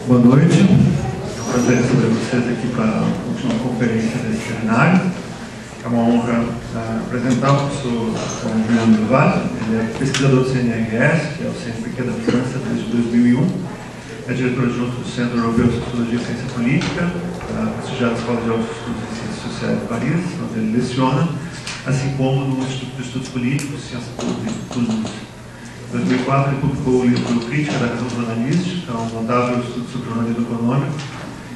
Boa noite, é um prazer receber vocês aqui para a última conferência desse seminário. É uma honra apresentar o professor Juliano Duval. Ele é pesquisador do CNRS, que é o CNPq da França desde 2001. É diretor adjunto do Centro Europeu de Sociologia e Ciência Política, da prestigiada Escola de Altos Estudos em Ciências Sociais de Paris, onde ele leciona, assim como no Instituto de Estudos Políticos, Ciência Pública e Toulouse. Em 2004, ele publicou o livro Crítica da Razão Jornalística, um notável estudo sobre jornalismo econômico.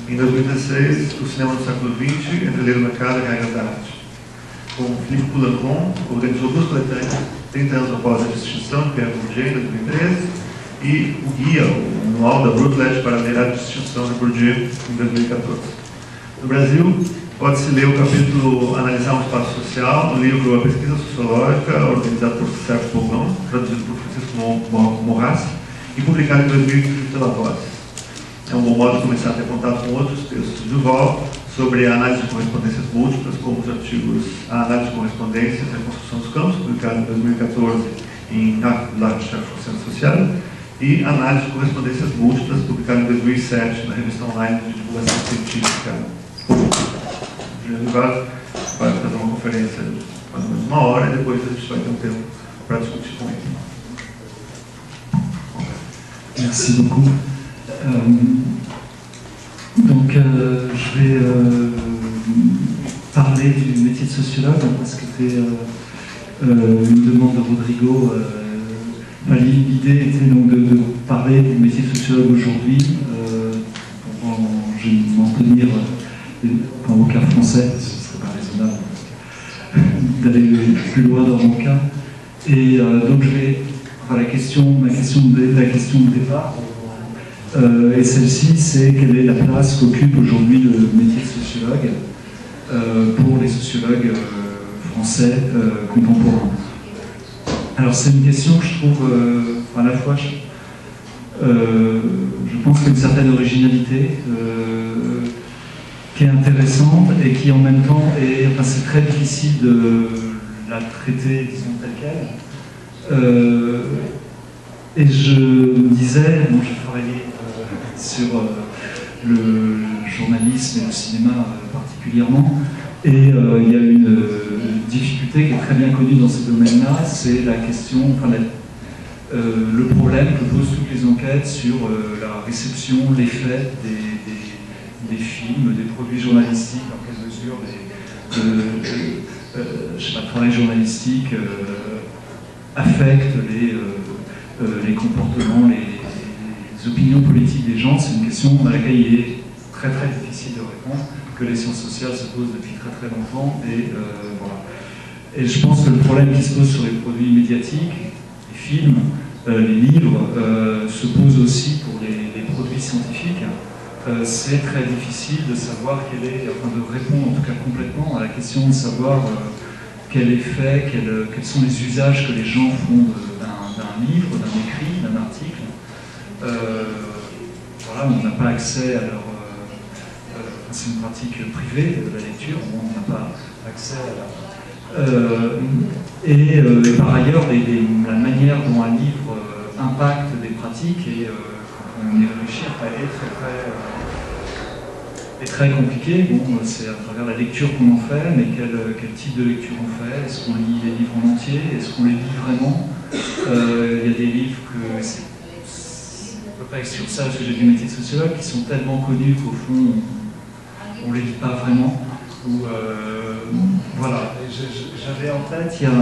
Em 2016, O Cinema do Século XX, Entre Ler o Mercado e Regras da Arte. Com Philippe Poulenc, organizou duas coletâneas, 30 anos após a extinção de Pierre Bourdieu, em 2013, e o guia, o manual da Routledge para ler a distinção de Bourdieu, em 2014. No Brasil, pode-se ler o capítulo Analisar um Espaço Social, no livro A Pesquisa Sociológica, organizado por Sérgio Pogão, traduzido por Francisco Morras, e publicado em 2015 pela Voz. É um bom modo de começar a ter contato com outros textos de Duval sobre a análise de correspondências múltiplas, como os artigos A Análise de Correspondências e a Construção dos Campos, publicado em 2014 em La Recherche Sociale, e Análise de Correspondências Múltiplas, publicado em 2007 na revista online de divulgação científica. Juliano Duval vai fazer uma conferência de mais ou menos uma hora e depois a gente vai ter um tempo para discutir com ele. Merci beaucoup. Donc, je vais parler du métier de sociologue parce que c'était une demande de Rodrigo. L'idée était donc de parler du métier de sociologue aujourd'hui. Je vais m'en tenir au cas français, ce ne serait pas raisonnable d'aller plus loin dans mon cas. Et donc je vais, la question de départ, et celle-ci, c'est quelle est la place qu'occupe aujourd'hui le métier de sociologue pour les sociologues français contemporains. Alors c'est une question que je trouve à la fois, je pense qu'il y a une certaine originalité qui est intéressante et qui en même temps est, c'est très difficile de la traiter, disons, telle quelle. Et je me disais, bon, j'ai travaillé sur le journalisme et le cinéma particulièrement, et il y a une difficulté qui est très bien connue dans ce domaine-là, c'est la question, le problème que posent toutes les enquêtes sur la réception, l'effet des films, des produits journalistiques, dans quelle mesure le travail journalistique affecte les comportements, les opinions politiques des gens. C'est une question à laquelle il est très très difficile de répondre, que les sciences sociales se posent depuis très très longtemps. Et, voilà. Et je pense que le problème qui se pose sur les produits médiatiques, les films, les livres, se pose aussi pour les produits scientifiques. C'est très difficile de savoir de répondre en tout cas complètement à la question de savoir quel effet, quels sont les usages que les gens font d'un livre, d'un écrit, d'un article. Voilà, on n'a pas accès à leur... c'est une pratique privée de la lecture, on n'a pas accès à la... et par ailleurs, la manière dont un livre impacte des pratiques, et quand on y réfléchit, est très compliqué. Bon, c'est à travers la lecture qu'on en fait, mais quel type de lecture on fait? Est-ce qu'on lit les livres en entier? Est-ce qu'on les lit vraiment? Il y a des livres que c'est à peu près sur ça, parce que j'ai du métier de sociologue, qui sont tellement connus qu'au fond, on ne les lit pas vraiment. Ou, voilà. J'avais en tête, il y a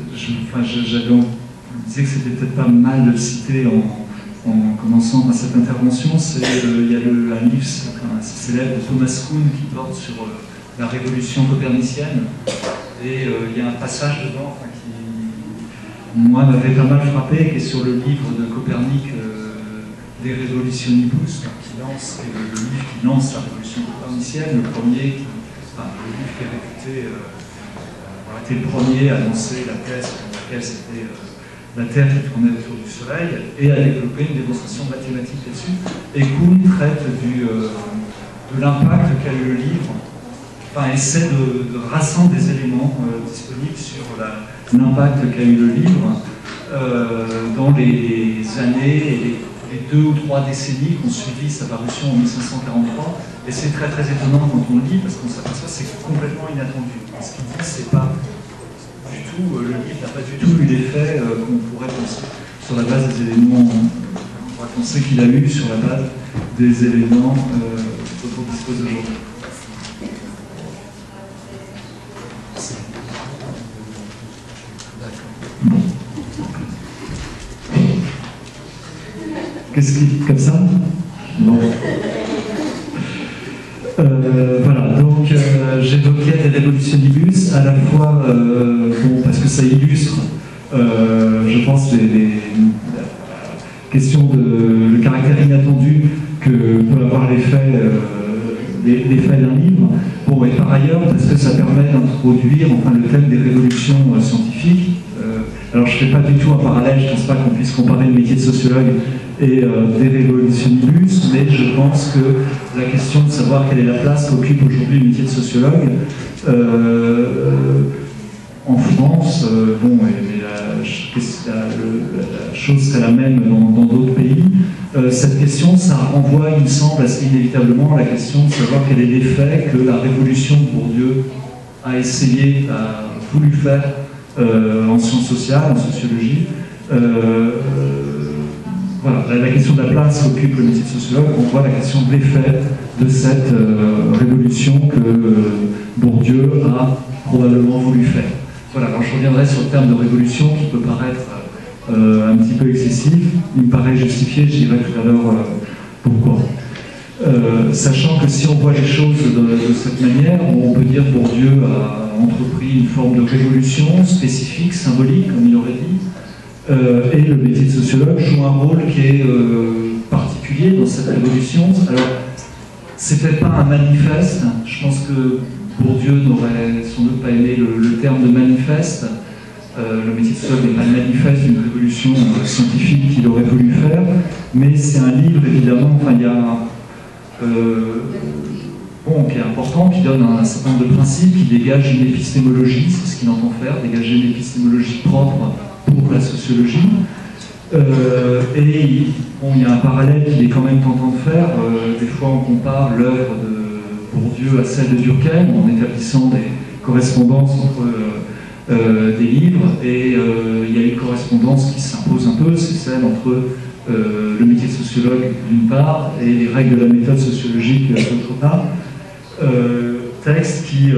je me disais que c'était peut-être pas mal de le citer en commençant cette intervention. Il y a un livre assez célèbre de Thomas Kuhn qui porte sur la révolution copernicienne, et il y a un passage dedans qui, moi, m'avait pas mal frappé, qui est sur le livre de Copernic, De Revolutionibus, le livre qui lance la révolution copernicienne, le livre qui est réputé avoir été le premier à lancer la thèse pour laquelle c'était la Terre qui tournait autour du Soleil, et à développer une démonstration mathématique là-dessus. Et Kuhn traite de l'impact qu'a eu le livre, essaie de rassembler des éléments disponibles sur l'impact qu'a eu le livre dans les années et les les 2 ou 3 décennies qui ont suivi sa parution en 1543. Et c'est très très étonnant quand on le lit, parce qu'on s'aperçoit que c'est complètement inattendu. Ce qu'il dit, c'est pas du tout, le livre n'a pas du tout eu l'effet qu'on pourrait penser sur la base des éléments, on pourrait penser qu'il a eu sur la base des éléments dont on dispose aujourd'hui. Qu'est-ce qui... comme ça? Bon. Voilà, donc j'évoquais des révolutionibus, à la fois, bon, parce que ça illustre, je pense, les questions le caractère inattendu que peut avoir l'effet d'un livre, bon, et par ailleurs, parce que ça permet d'introduire enfin, le thème des révolutions scientifiques. Alors je ne fais pas du tout un parallèle, je ne pense pas qu'on puisse comparer le métier de sociologue et des révolutionnibus, mais je pense que la question de savoir quelle est la place qu'occupe aujourd'hui le métier de sociologue en France, bon, mais la chose serait la même dans d'autres pays. Cette question, ça renvoie, il me semble, assez inévitablement à la question de savoir quel est l'effet que la révolution de Bourdieu a voulu faire en sciences sociales, en sociologie. Voilà, la question de la place qu'occupe le métier de sociologue, on voit la question de l'effet de cette révolution que Bourdieu a probablement voulu faire. Voilà, alors je reviendrai sur le terme de révolution qui peut paraître un petit peu excessif. Il me paraît justifié, je dirai tout à l'heure pourquoi. Sachant que si on voit les choses de cette manière, on peut dire que Bourdieu a entrepris une forme de révolution spécifique, symbolique, comme il aurait dit. Et le métier de sociologue joue un rôle qui est particulier dans cette révolution. Alors, c'était pas un manifeste. Je pense que Bourdieu n'aurait sans doute pas aimé le terme de manifeste. Le métier de sociologue n'est pas le manifeste d'une révolution scientifique qu'il aurait voulu faire, mais c'est un livre, évidemment, enfin, il y a bon, qui est important, qui donne un certain nombre de principes, qui dégage une épistémologie, c'est ce qu'il entend faire, dégager une épistémologie propre pour la sociologie. Et bon, il y a un parallèle qu'il est quand même tentant de faire. Des fois, on compare l'œuvre de Bourdieu à celle de Durkheim en établissant des correspondances entre des livres. Et il y a une correspondance qui s'impose un peu, c'est celle entre le métier de sociologue d'une part et les règles de la méthode sociologique d'autre part. Textes qui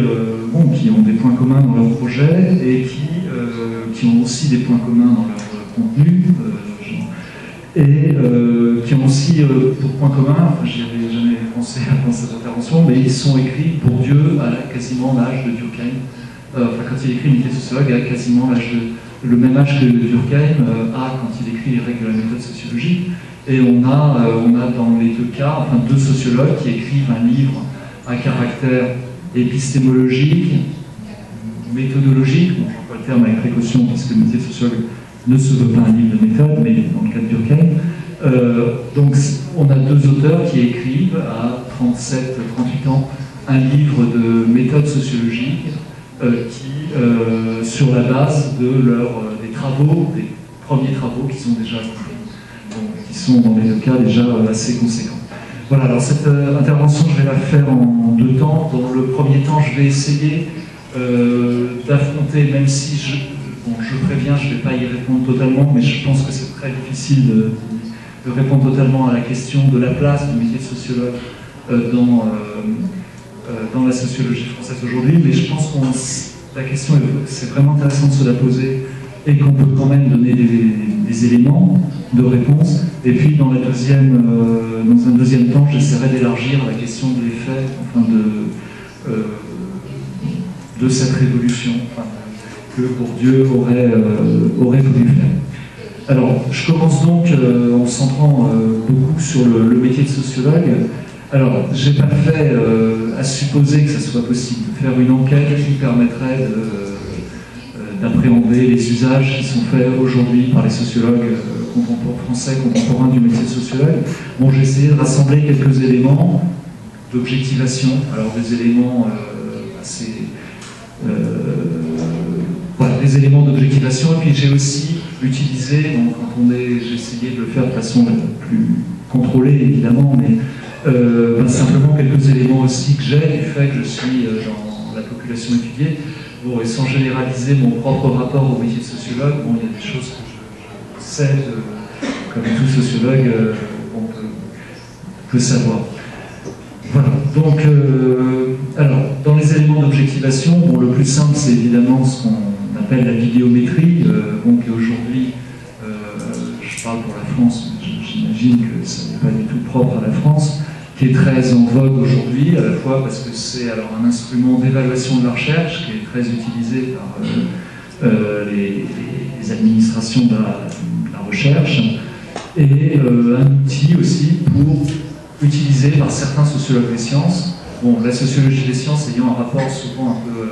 ont des points communs dans leur projet et qui ont aussi des points communs dans leur contenu, et qui ont aussi pour point commun, enfin, j'y avais jamais pensé dans cette intervention, mais ils sont écrits pour Dieu à quasiment l'âge de Durkheim. Enfin, quand il écrit Métier de sociologue, à quasiment le même âge que Durkheim a quand il écrit les règles de la méthode sociologique. Et on a dans les deux cas, enfin, deux sociologues qui écrivent un livre à caractère épistémologique, méthodologique, bon, j'emploie le terme avec précaution puisque le métier de sociologue ne se veut pas un livre de méthode, mais dans le cas de Durkheim. Donc on a deux auteurs qui écrivent à 37-38 ans un livre de méthode sociologique sur la base de des premiers travaux qui sont déjà accomplis, donc qui sont dans les deux cas déjà assez conséquents. Voilà, alors cette intervention, je vais la faire en deux temps. Dans le premier temps, je vais essayer d'affronter, même si je préviens, je ne vais pas y répondre totalement, mais je pense que c'est très difficile de répondre totalement à la question de la place du métier de sociologue dans la sociologie française aujourd'hui, mais je pense que la question, c'est vraiment intéressant de se la poser et qu'on peut quand même donner des éléments de réponse. Et puis dans un deuxième temps, j'essaierai d'élargir la question de l'effet, enfin, de cette révolution, enfin, que Bourdieu aurait voulu faire. Alors, je commence donc en me centrant beaucoup sur le métier de sociologue. Alors, je n'ai pas fait à supposer que ça soit possible de faire une enquête qui permettrait d'appréhender les usages qui sont faits aujourd'hui par les sociologues français contemporains du métier de sociologue. Bon, j'ai essayé de rassembler quelques éléments d'objectivation, alors des éléments assez voilà, des éléments d'objectivation. Et puis j'ai aussi utilisé, donc j'ai essayé de le faire de façon plus contrôlée évidemment, mais simplement quelques éléments aussi que j'ai du fait que je suis dans la population étudiée. Bon, et sans généraliser mon propre rapport au métier de sociologue, bon, il y a des choses que je sais, comme tout sociologue, on peut savoir. Voilà, donc, alors, dans les éléments d'objectivation, bon, le plus simple, c'est évidemment ce qu'on appelle la bibliométrie. Donc, aujourd'hui, je parle pour la France, mais j'imagine que ça n'est pas du tout propre à la France, qui est très en vogue aujourd'hui, à la fois parce que c'est alors un instrument d'évaluation de la recherche qui est très utilisé par les administrations de la recherche, et un outil aussi pour utilisé par certains sociologues des sciences. Bon, la sociologie des sciences ayant un rapport souvent un peu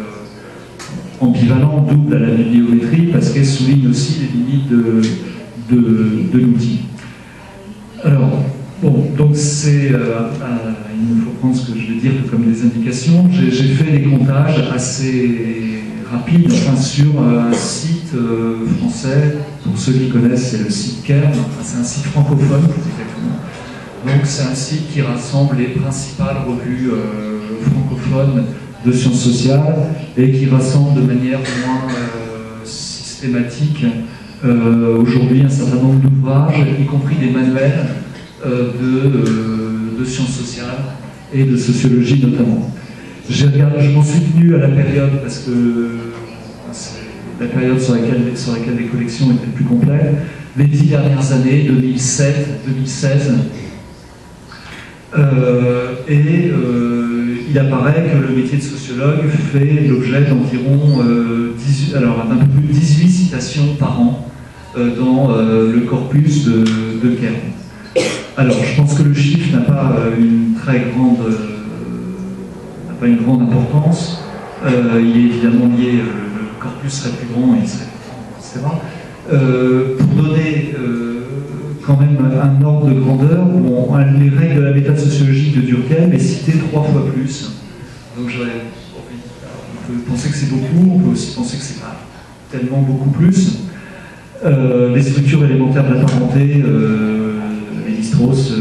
ambivalent, double à la bibliométrie, parce qu'elle souligne aussi les limites de l'outil. Alors, bon, donc c'est, il me faut prendre ce que je vais dire comme des indications. J'ai fait des comptages assez rapides, enfin, sur un site français, pour ceux qui connaissent, c'est le site Cairn, enfin, c'est un site francophone, exactement. Donc c'est un site qui rassemble les principales revues francophones de sciences sociales et qui rassemble de manière moins systématique aujourd'hui un certain nombre d'ouvrages, y compris des manuels de sciences sociales et de sociologie notamment. Je m'en suis tenu à la période parce que c'est la période sur laquelle les collections étaient plus complètes, les 10 dernières années, 2007-2016. Il apparaît que le métier de sociologue fait l'objet d'environ un peu plus de 18 citations par an dans le corpus de Cairn. Alors, je pense que le chiffre n'a pas une grande importance. Il est évidemment lié, le corpus serait plus grand, il serait plus grand, etc. Pour donner quand même un ordre de grandeur, bon, les règles de la méthode sociologique de Durkheim est citée 3 fois plus. Donc on peut penser que c'est beaucoup, on peut aussi penser que c'est pas tellement beaucoup plus. Les structures élémentaires de la parenté, Lévi-Strauss,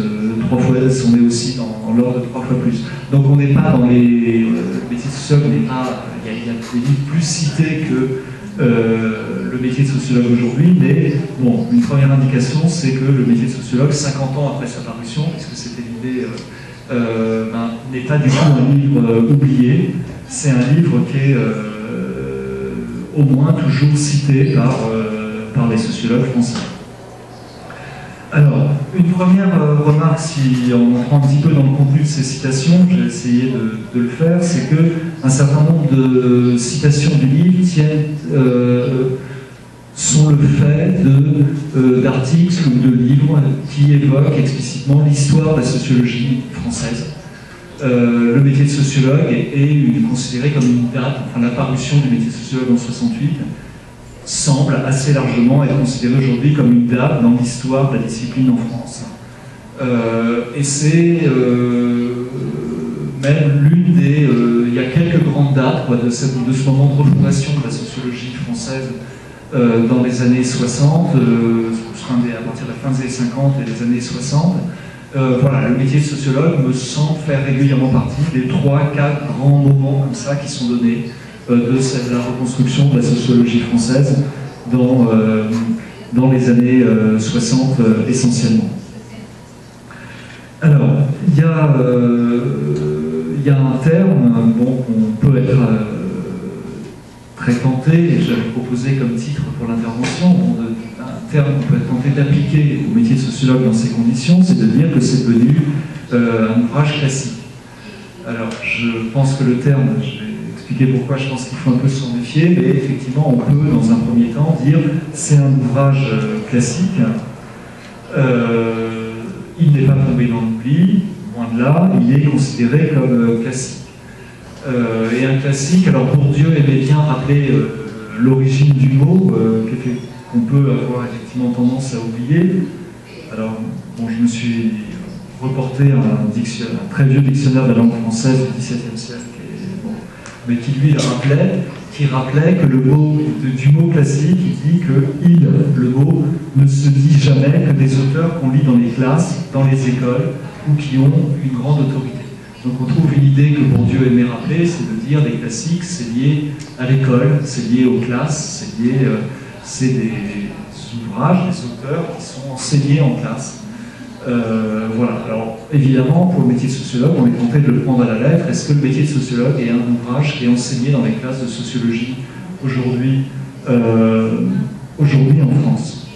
3 fois, on est aussi dans l'ordre de 3 fois plus. Donc on n'est pas dans les métiers de sociologue, il y a des livres plus cités que le métier de sociologue aujourd'hui, mais bon, une première indication, c'est que le métier de sociologue, 50 ans après sa parution, puisque c'était l'idée, n'est pas du tout un livre oublié, c'est un livre qui est au moins toujours cité par les sociologues français. Alors, une première remarque, en entrant un petit peu dans le contenu de ces citations, j'ai essayé de le faire, c'est qu'un certain nombre de citations du livre sont le fait d'articles ou de livres qui évoquent explicitement l'histoire de la sociologie française. Le métier de sociologue est considéré comme une date, enfin l'apparition du métier de sociologue en 68, semble assez largement être considéré aujourd'hui comme une date dans l'histoire de la discipline en France. Et c'est même l'une des... il y a quelques grandes dates de ce moment de refondation de la sociologie française dans les années 60, à partir de la fin des années 50 et des années 60. Voilà, le métier de sociologue me semble faire régulièrement partie des 3-4 grands moments comme ça qui sont donnés de la reconstruction de la sociologie française dans les années 60 essentiellement. Alors, il y a un terme qu'on peut être très tenté, et j'avais proposé comme titre pour l'intervention, un terme qu'on peut être tenté d'appliquer au métier de sociologue dans ces conditions, c'est de dire que c'est devenu un ouvrage classique. Alors, je pense que le terme, je vais expliquer pourquoi je pense qu'il faut un peu s'en méfier, mais effectivement, on peut, dans un premier temps, dire c'est un ouvrage classique. Il n'est pas tombé dans l'oubli, loin de là, il est considéré comme classique. Et un classique, alors Bourdieu aimait bien rappeler l'origine du mot, qu'on peut avoir effectivement tendance à oublier. Alors, bon, je me suis reporté à un très vieux dictionnaire de la langue française du XVIIe siècle, mais qui lui rappelait qui rappelait que le mot, du mot classique, il dit que il, le mot, ne se dit jamais que des auteurs qu'on lit dans les classes, dans les écoles, ou qui ont une grande autorité. Donc on trouve une idée que Bourdieu aimait rappeler, c'est de dire des classiques, c'est lié à l'école, c'est lié aux classes, c'est des ouvrages, des auteurs qui sont enseignés en classe. Voilà. Alors évidemment, pour le métier de sociologue, on est tenté de le prendre à la lettre. Est-ce que le métier de sociologue est un ouvrage qui est enseigné dans les classes de sociologie aujourd'hui en France?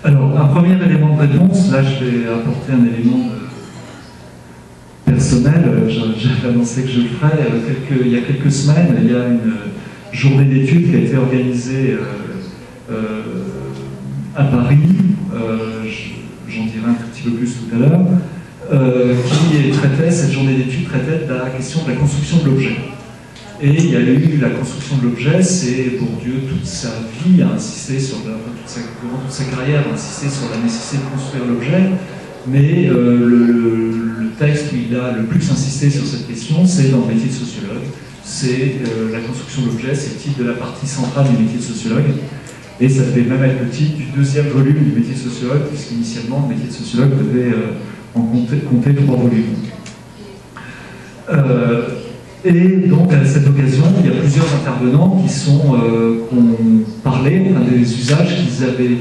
Alors, un premier élément de réponse, là je vais apporter un élément personnel, j'avais annoncé que je le ferais. Il y a quelques semaines, il y a une journée d'études qui a été organisée à Paris, j'en dirai un tout petit peu plus tout à l'heure, cette journée d'études traitait de la question de la construction de l'objet. Et il y a eu la construction de l'objet, c'est Bourdieu toute sa vie a insisté sur toute sa carrière a insisté sur la nécessité de construire l'objet, mais le texte où il a le plus insisté sur cette question, c'est dans le métier de sociologue. C'est la construction de l'objet, c'est le titre de la partie centrale du métier de sociologue. Et ça devait même être le titre du deuxième volume du métier de sociologue, puisqu'initialement, le métier de sociologue devait en compter 3 volumes. Et donc, à cette occasion, il y a plusieurs intervenants qui ont parlé des usages qu'ils avaient,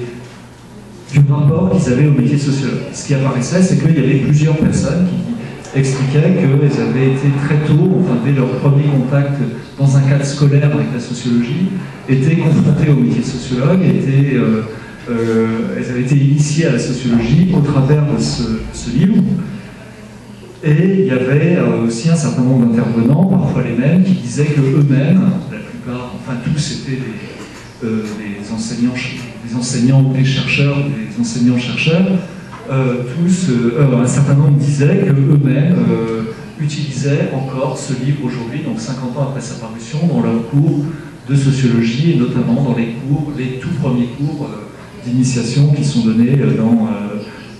du rapport qu'ils avaient au métier de sociologue. Ce qui apparaissait, c'est qu'il y avait plusieurs personnes qui expliquaient qu'elles avaient été très tôt, dès leur premier contact dans un cadre scolaire avec la sociologie, étaient confrontées au métier de sociologue, elles avaient été initiées à la sociologie au travers de ce livre. Et il y avait aussi un certain nombre d'intervenants, parfois les mêmes, qui disaient qu'eux-mêmes, la plupart, tous étaient des enseignants ou des chercheurs, des enseignants-chercheurs, un certain nombre disaient qu'eux-mêmes utilisaient encore ce livre aujourd'hui, donc 50 ans après sa parution, dans leurs cours de sociologie, et notamment dans les tout premiers cours d'initiation qui sont donnés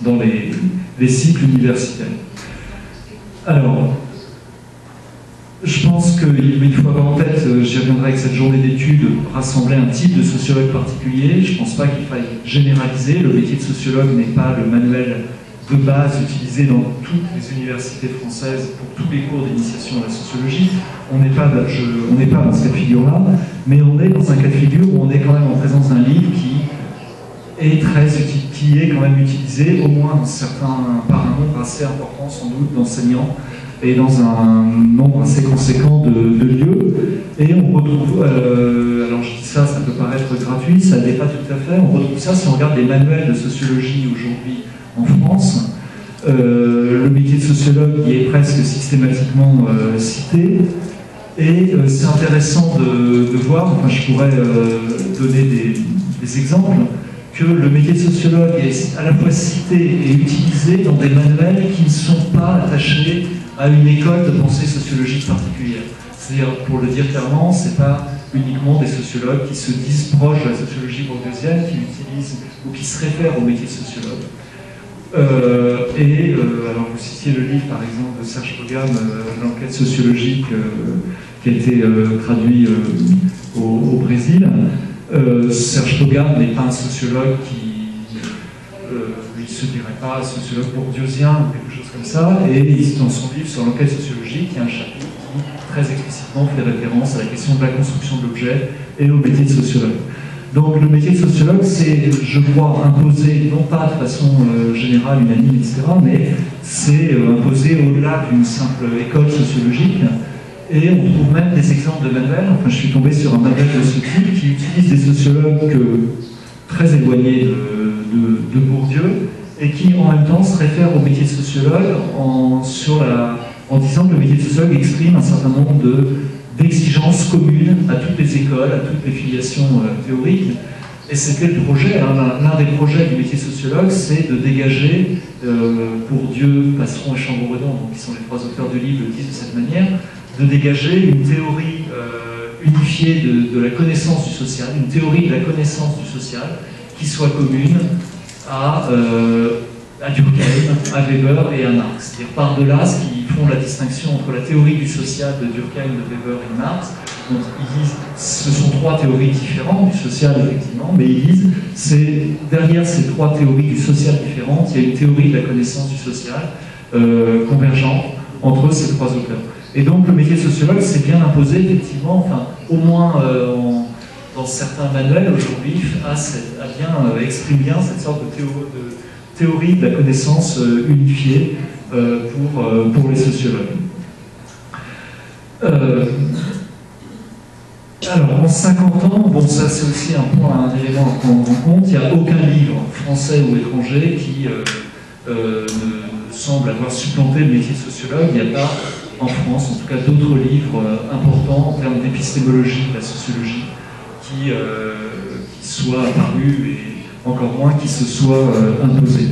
dans les cycles universitaires. Alors, je pense qu'il faut avoir en tête, j'y reviendrai avec cette journée d'études, rassembler un type de sociologue particulier. Je ne pense pas qu'il faille généraliser. Le métier de sociologue n'est pas le manuel de base utilisé dans toutes les universités françaises pour tous les cours d'initiation à la sociologie. On n'est pas dans ce cas de figure-là, mais on est dans un cas de figure où on est quand même en présence d'un livre qui est quand même utilisé, au moins par un nombre assez important sans doute d'enseignants et dans un nombre assez conséquent de lieux. Et on retrouve, alors je dis ça peut paraître gratuit, ça ne l'est pas tout à fait, on retrouve ça si on regarde les manuels de sociologie aujourd'hui en France. Le métier de sociologue y est presque systématiquement cité. Et c'est intéressant de voir, je pourrais donner des exemples, que le métier de sociologue est à la fois cité et utilisé dans des manuels qui ne sont pas attachés à une école de pensée sociologique particulière. C'est-à-dire, pour le dire clairement, ce n'est pas uniquement des sociologues qui se disent proches de la sociologie bourdieusienne qui utilisent ou qui se réfèrent au métier de sociologue. Alors vous citiez le livre par exemple de Serge Pogam, l'enquête sociologique qui a été traduit au Brésil. Serge Pogam n'est pas un sociologue qui ne se dirait pas sociologue bourdieusien ou quelque chose comme ça, et dans son livre sur l'enquête sociologique, il y a un chapitre qui très explicitement fait référence à la question de la construction de l'objet et au métier de sociologue. Donc le métier de sociologue, c'est, je crois, imposé, non pas de façon générale, unanime, etc., mais c'est imposé au-delà d'une simple école sociologique. Et on trouve même des exemples de manuels. Je suis tombé sur un manuel de ce type qui utilise des sociologues très éloignés de Bourdieu et qui en même temps se réfèrent au métier de sociologue en disant que le métier de sociologue exprime un certain nombre d'exigences communes à toutes les écoles, à toutes les filiations théoriques. Et c'était le projet, l'un des projets du métier de sociologue, c'est de dégager, Bourdieu, Passeron et Chamboredon, qui sont les 3 auteurs du livre, le disent de cette manière, de dégager une théorie unifiée de la connaissance du social, une théorie de la connaissance du social qui soit commune à Durkheim, à Weber et à Marx. C'est-à-dire par delà, ce qui font la distinction entre la théorie du social de Durkheim, de Weber et de Marx. Donc ils disent, ce sont trois théories différentes du social effectivement, mais ils disent, derrière ces trois théories du social différentes, il y a une théorie de la connaissance du social convergente entre ces trois auteurs. Et donc le métier de sociologue s'est bien imposé effectivement, enfin au moins dans certains manuels aujourd'hui, exprime bien cette sorte de théorie de la connaissance unifiée pour les sociologues. Alors, en 50 ans, bon, ça c'est aussi un élément à prendre en compte, il n'y a aucun livre français ou étranger qui ne semble avoir supplanté le métier de sociologue. Il n'y a pas, en France, en tout cas, d'autres livres importants en termes d'épistémologie de la sociologie qui soient apparus et encore moins qui se soient imposés.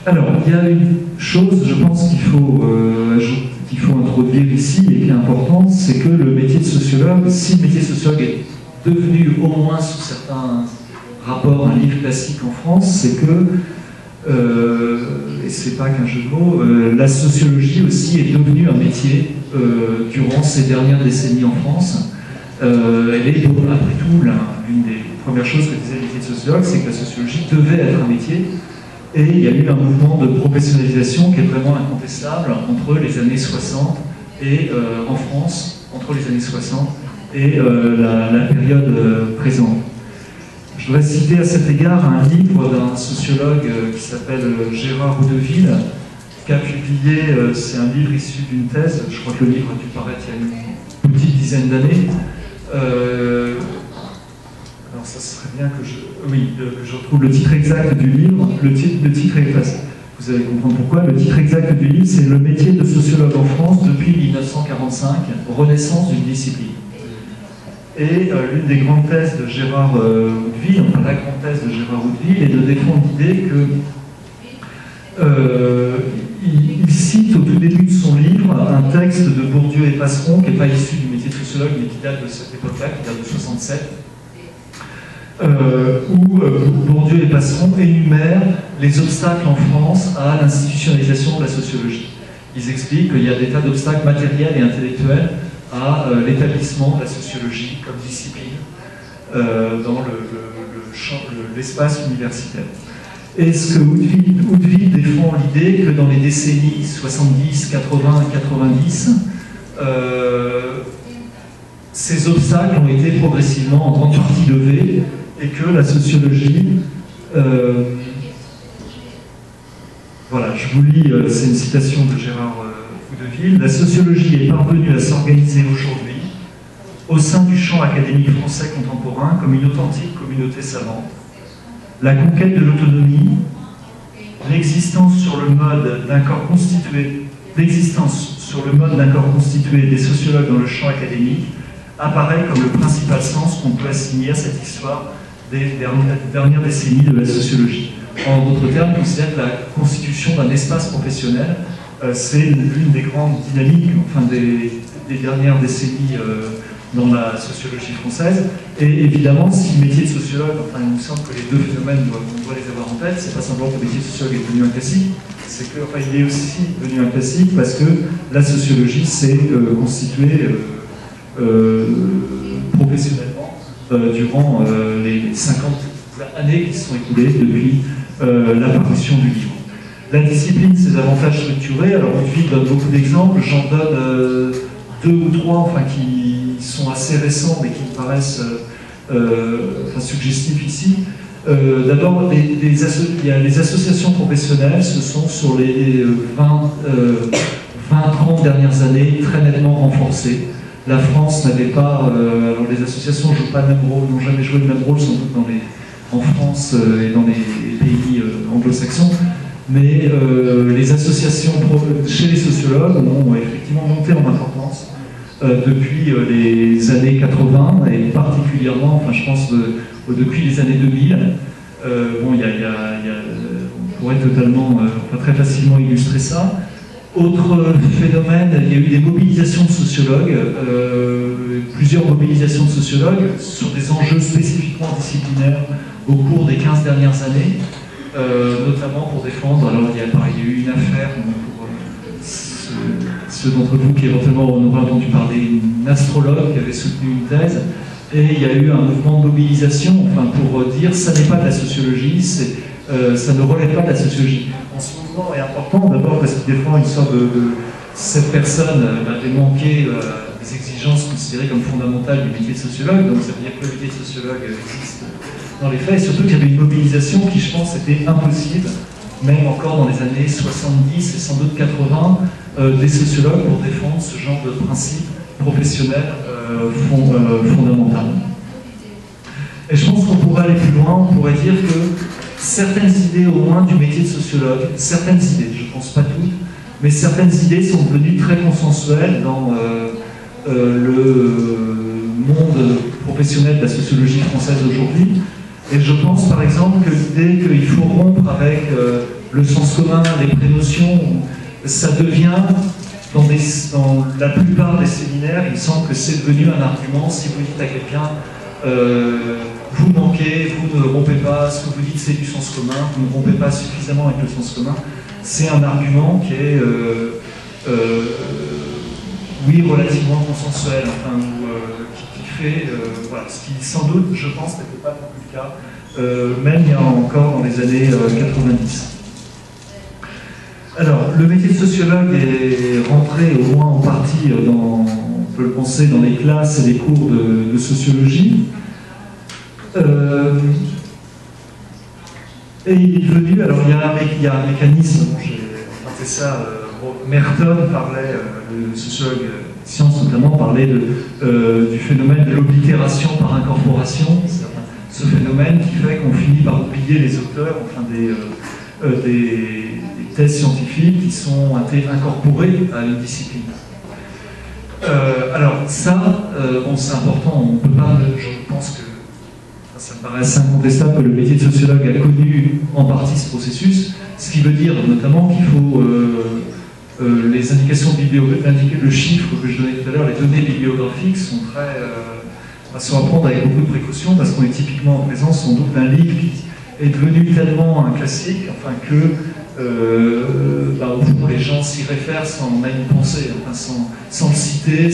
Alors, il y a une chose, je pense qu'il faut introduire ici et qui est importante, c'est que le métier de sociologue, si le métier de sociologue est devenu au moins sous certains rapports un livre classique en France, c'est que, et c'est pas qu'un jeu de mots, la sociologie aussi est devenue un métier durant ces dernières décennies en France. Elle est, après tout, l'une des premières choses que disait le métier de sociologue, c'est que la sociologie devait être un métier. Et il y a eu un mouvement de professionnalisation qui est vraiment incontestable entre les années 60 et en France, entre les années 60 et la période présente. Je voudrais citer à cet égard un livre d'un sociologue qui s'appelle Gérard Roudeville, qui a publié, c'est un livre issu d'une thèse, je crois que le livre a dû paraître il y a une petite dizaine d'années. Alors ça serait bien que je retrouve le titre exact du livre. Le titre est facile. Vous allez comprendre pourquoi. Le titre exact du livre, c'est « Le métier de sociologue en France depuis 1945, renaissance d'une discipline ». Et l'une des grandes thèses de Gérard Roudeville, enfin la grande thèse de Gérard Roudeville, est de défendre l'idée que il cite au tout début de son livre un texte de Bourdieu et Passeron, qui n'est pas issu du métier de sociologue, mais qui date de cette époque-là, qui date de 67. Où Bourdieu et Passeron énumèrent les obstacles en France à l'institutionnalisation de la sociologie. Ils expliquent qu'il y a des tas d'obstacles matériels et intellectuels à l'établissement de la sociologie comme discipline dans l'espace universitaire. Et ce que Roudeville défend l'idée que dans les décennies 70, 80, 90, ces obstacles ont été progressivement en grande partie levés et que la sociologie, voilà, je vous lis, c'est une citation de Gérard Roudeville, la sociologie est parvenue à s'organiser aujourd'hui au sein du champ académique français contemporain comme une authentique communauté savante. La conquête de l'autonomie, l'existence sur le mode d'un corps constitué des sociologues dans le champ académique apparaît comme le principal sens qu'on peut assigner à cette histoire des dernières décennies de la sociologie. En d'autres termes, on considère que la constitution d'un espace professionnel, c'est l'une des grandes dynamiques des dernières décennies dans la sociologie française. Et évidemment, si le métier de sociologue, il me semble que les deux phénomènes, on doit les avoir en tête, c'est pas simplement que le métier de sociologue est devenu un classique, c'est qu'il est aussi devenu un classique parce que la sociologie s'est constituée professionnellement durant les 50 années qui se sont écoulées depuis l'apparition du livre. La discipline, ses avantages structurés, alors Roudeville donne beaucoup d'exemples, j'en donne deux ou trois qui sont assez récents mais qui me paraissent suggestifs ici. D'abord, il y a les associations professionnelles se sont sur les 20-30 dernières années très nettement renforcées. La France n'avait pas, alors les associations ne jouent pas le même rôle, n'ont jamais joué le même rôle sans doute en France et dans les pays anglo-saxons, mais les associations chez les sociologues ont effectivement monté en importance depuis les années 80 et particulièrement, je pense, depuis les années 2000. On pourrait totalement, très facilement illustrer ça. Autre phénomène, il y a eu des mobilisations de sociologues, plusieurs mobilisations de sociologues sur des enjeux spécifiquement disciplinaires au cours des 15 dernières années, notamment pour défendre, alors il y a eu une affaire, pour ceux d'entre vous qui éventuellement en auraient entendu parler, une astrologue qui avait soutenu une thèse, et il y a eu un mouvement de mobilisation pour dire ça n'est pas de la sociologie, ça ne relève pas de la sociologie. Ce mouvement est important d'abord parce qu'il défend une sorte de cette personne avait manqué des exigences considérées comme fondamentales du métier de sociologue, donc ça veut dire que le métier de sociologue existe dans les faits, et surtout qu'il y avait une mobilisation qui, je pense, était impossible, même encore dans les années 70 et sans doute 80, des sociologues pour défendre ce genre de principe professionnel fondamental. Et je pense qu'on pourrait aller plus loin, on pourrait dire que certaines idées au moins du métier de sociologue, certaines idées, je ne pense pas toutes, mais certaines idées sont devenues très consensuelles dans le monde professionnel de la sociologie française aujourd'hui. Et je pense par exemple que l'idée qu'il faut rompre avec le sens commun, les prénotions, ça devient, dans la plupart des séminaires, il me semble que c'est devenu un argument. Si vous dites à quelqu'un vous manquez, vous ne rompez pas, ce que vous dites c'est du sens commun, vous ne rompez pas suffisamment avec le sens commun, c'est un argument qui est oui, relativement consensuel, qui fait, voilà, ce qui sans doute, je pense, n'était pas non plus le cas, même il y a encore dans les années 90. Alors, le métier de sociologue est rentré au moins en partie on peut le penser, dans les classes et les cours de sociologie. Et il est devenu, alors il y a un mécanisme, j'ai raconté ça, Merton parlait, le sociologue sciences notamment, parlait du phénomène de l'oblitération par incorporation, ce phénomène qui fait qu'on finit par oublier les auteurs, des thèses scientifiques qui sont incorporées à une discipline. Alors ça, bon, c'est important, on peut pas, je pense que ça me paraît assez incontestable que le métier de sociologue a connu en partie ce processus, ce qui veut dire notamment qu'il faut les indications bibliographiques, indiquer le chiffre que je donnais tout à l'heure, les données bibliographiques sont sont à prendre avec beaucoup de précautions parce qu'on est typiquement en présence sans doute d'un livre qui est devenu tellement un classique, que au fond les gens s'y réfèrent sans même y penser, sans le citer,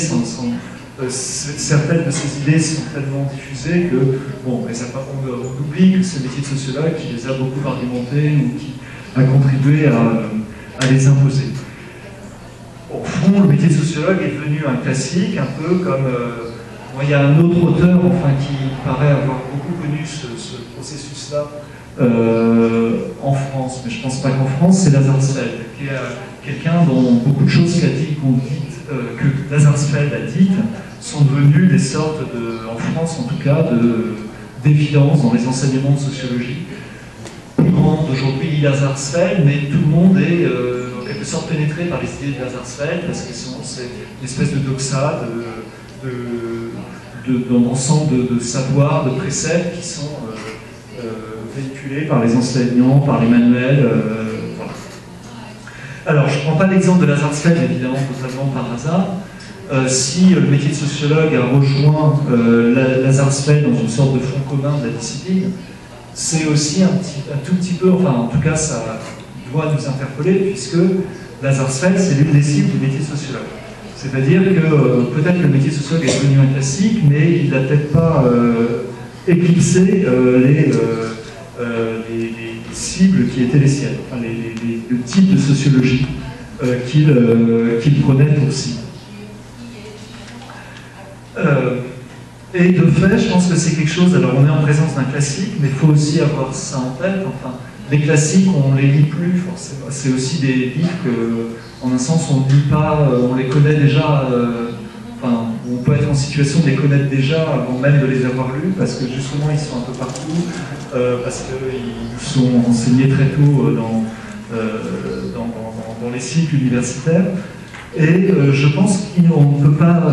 certaines de ces idées sont tellement diffusées que bon, on oublie que c'est le métier de sociologue qui les a beaucoup argumentés ou qui a contribué à les imposer. Au fond, le métier de sociologue est devenu un classique, un peu comme il y a un autre auteur qui paraît avoir beaucoup connu ce processus-là en France, mais je ne pense pas qu'en France, c'est Lazarsfeld, qui est quelqu'un dont beaucoup de choses que Lazarsfeld a dites sont devenues des sortes en France en tout cas, d'évidence dans les enseignements de sociologie. Tout le monde aujourd'hui lit Lazarsfeld, mais tout le monde est en quelque sorte pénétré par les idées de Lazarsfeld, parce que c'est une espèce de doxa, d'un ensemble de savoirs, de préceptes qui sont véhiculés par les enseignants, par les manuels. Voilà. Alors, je ne prends pas l'exemple de Lazarsfeld, évidemment, totalement par hasard. Si le métier de sociologue a rejoint Lazarsfeld dans une sorte de fond commun de la discipline, c'est aussi un tout petit peu, en tout cas, ça doit nous interpeller, puisque Lazarsfeld, c'est l'une des cibles du métier de sociologue. C'est-à-dire que peut-être que le métier de sociologue est devenu un classique, mais il n'a peut-être pas éclipsé les cibles qui étaient les siennes, le type de sociologie qu'il prenait pour cible. Et de fait, je pense que c'est quelque chose, alors on est en présence d'un classique, mais il faut aussi avoir ça en tête. Les classiques, on ne les lit plus forcément. C'est aussi des livres que, en un sens, on ne lit pas, on les connaît déjà, on peut être en situation de les connaître déjà avant même de les avoir lus, parce que justement, ils sont un peu partout, parce qu'ils sont enseignés très tôt dans les cycles universitaires. Et je pense qu'on ne peut pas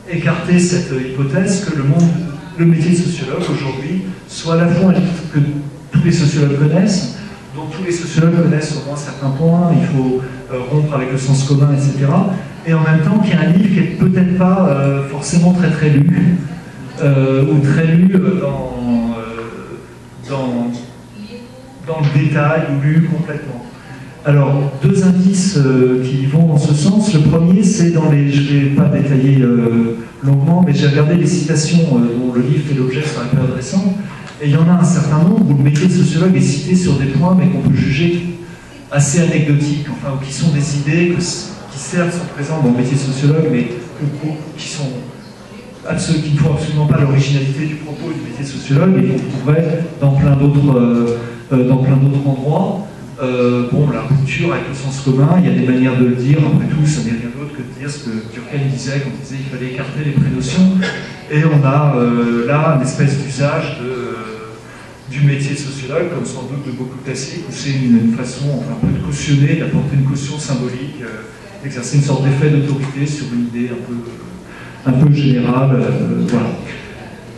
écarter cette hypothèse que le métier de sociologue aujourd'hui soit à la fois un livre que tous les sociologues connaissent, dont tous les sociologues connaissent au moins certains points. Il faut rompre avec le sens commun, etc. Et en même temps, qu'il y a un livre qui n'est peut-être pas forcément très lu, ou très lu dans le détail, ou lu complètement. Alors, deux indices qui vont dans ce sens. Le premier, c'est dans les... Je ne vais pas détailler longuement, mais j'ai regardé les citations dont le livre fait l'objet sur la période récente, et il y en a un certain nombre où le métier de sociologue est cité sur des points, mais qu'on peut juger assez anecdotiques, enfin, ou qui sont des idées qui certes sont présentes dans le métier de sociologue, mais qui ne font absolument pas l'originalité du propos du métier de sociologue, et qu'on trouverait dans plein d'autres endroits. Bon, la rupture avec le sens commun, il y a des manières de le dire, après tout, ça n'est rien d'autre que de dire ce que Durkheim disait quand il disait qu'il fallait écarter les prénotions, et on a là une espèce d'usage du métier de sociologue, comme sans doute de beaucoup de classiques, où c'est une façon enfin, un peu de cautionner, d'apporter une caution symbolique, d'exercer une sorte d'effet d'autorité sur une idée un peu générale, voilà.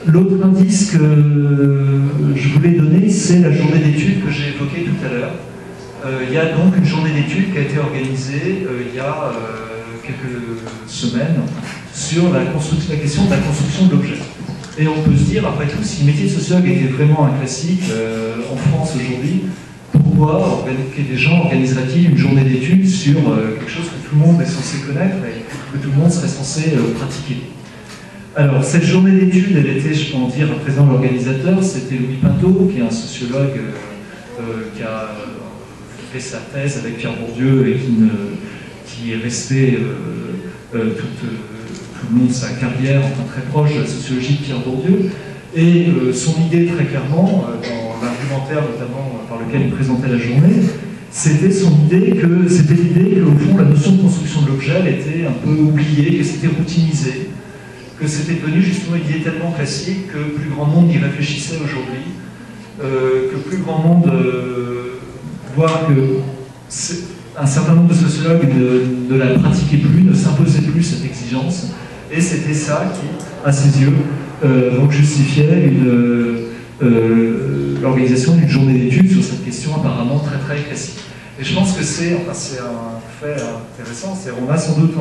L'autre indice que je voulais donner, c'est la journée d'études que j'ai évoquée tout à l'heure. Il y a donc une journée d'études qui a été organisée il y a quelques semaines sur la question de la construction de l'objet. Et on peut se dire, après tout, si le métier de sociologue était vraiment un classique en France aujourd'hui, pourquoi des gens organiseraient-ils une journée d'études sur quelque chose que tout le monde est censé connaître et que tout le monde serait censé pratiquer? Alors, cette journée d'études, elle était, je peux en dire, à présent l'organisateur, c'était Louis Pinto, qui est un sociologue qui a fait sa thèse avec Pierre Bourdieu et qui est resté tout le long de sa carrière, enfin très proche de la sociologie de Pierre Bourdieu. Et son idée, très clairement, dans l'argumentaire notamment par lequel il présentait la journée, c'était l'idée qu'au fond, la notion de construction de l'objet, elle était un peu oubliée, que c'était routinisé, que c'était devenu justement une idée tellement classique que plus grand monde y réfléchissait aujourd'hui, que plus grand monde voit que un certain nombre de sociologues ne la pratiquaient plus, ne s'imposaient plus cette exigence, et c'était ça qui, à ses yeux, donc justifiait l'organisation d'une journée d'études sur cette question apparemment très classique. Et je pense que c'est un fait intéressant, on a sans doute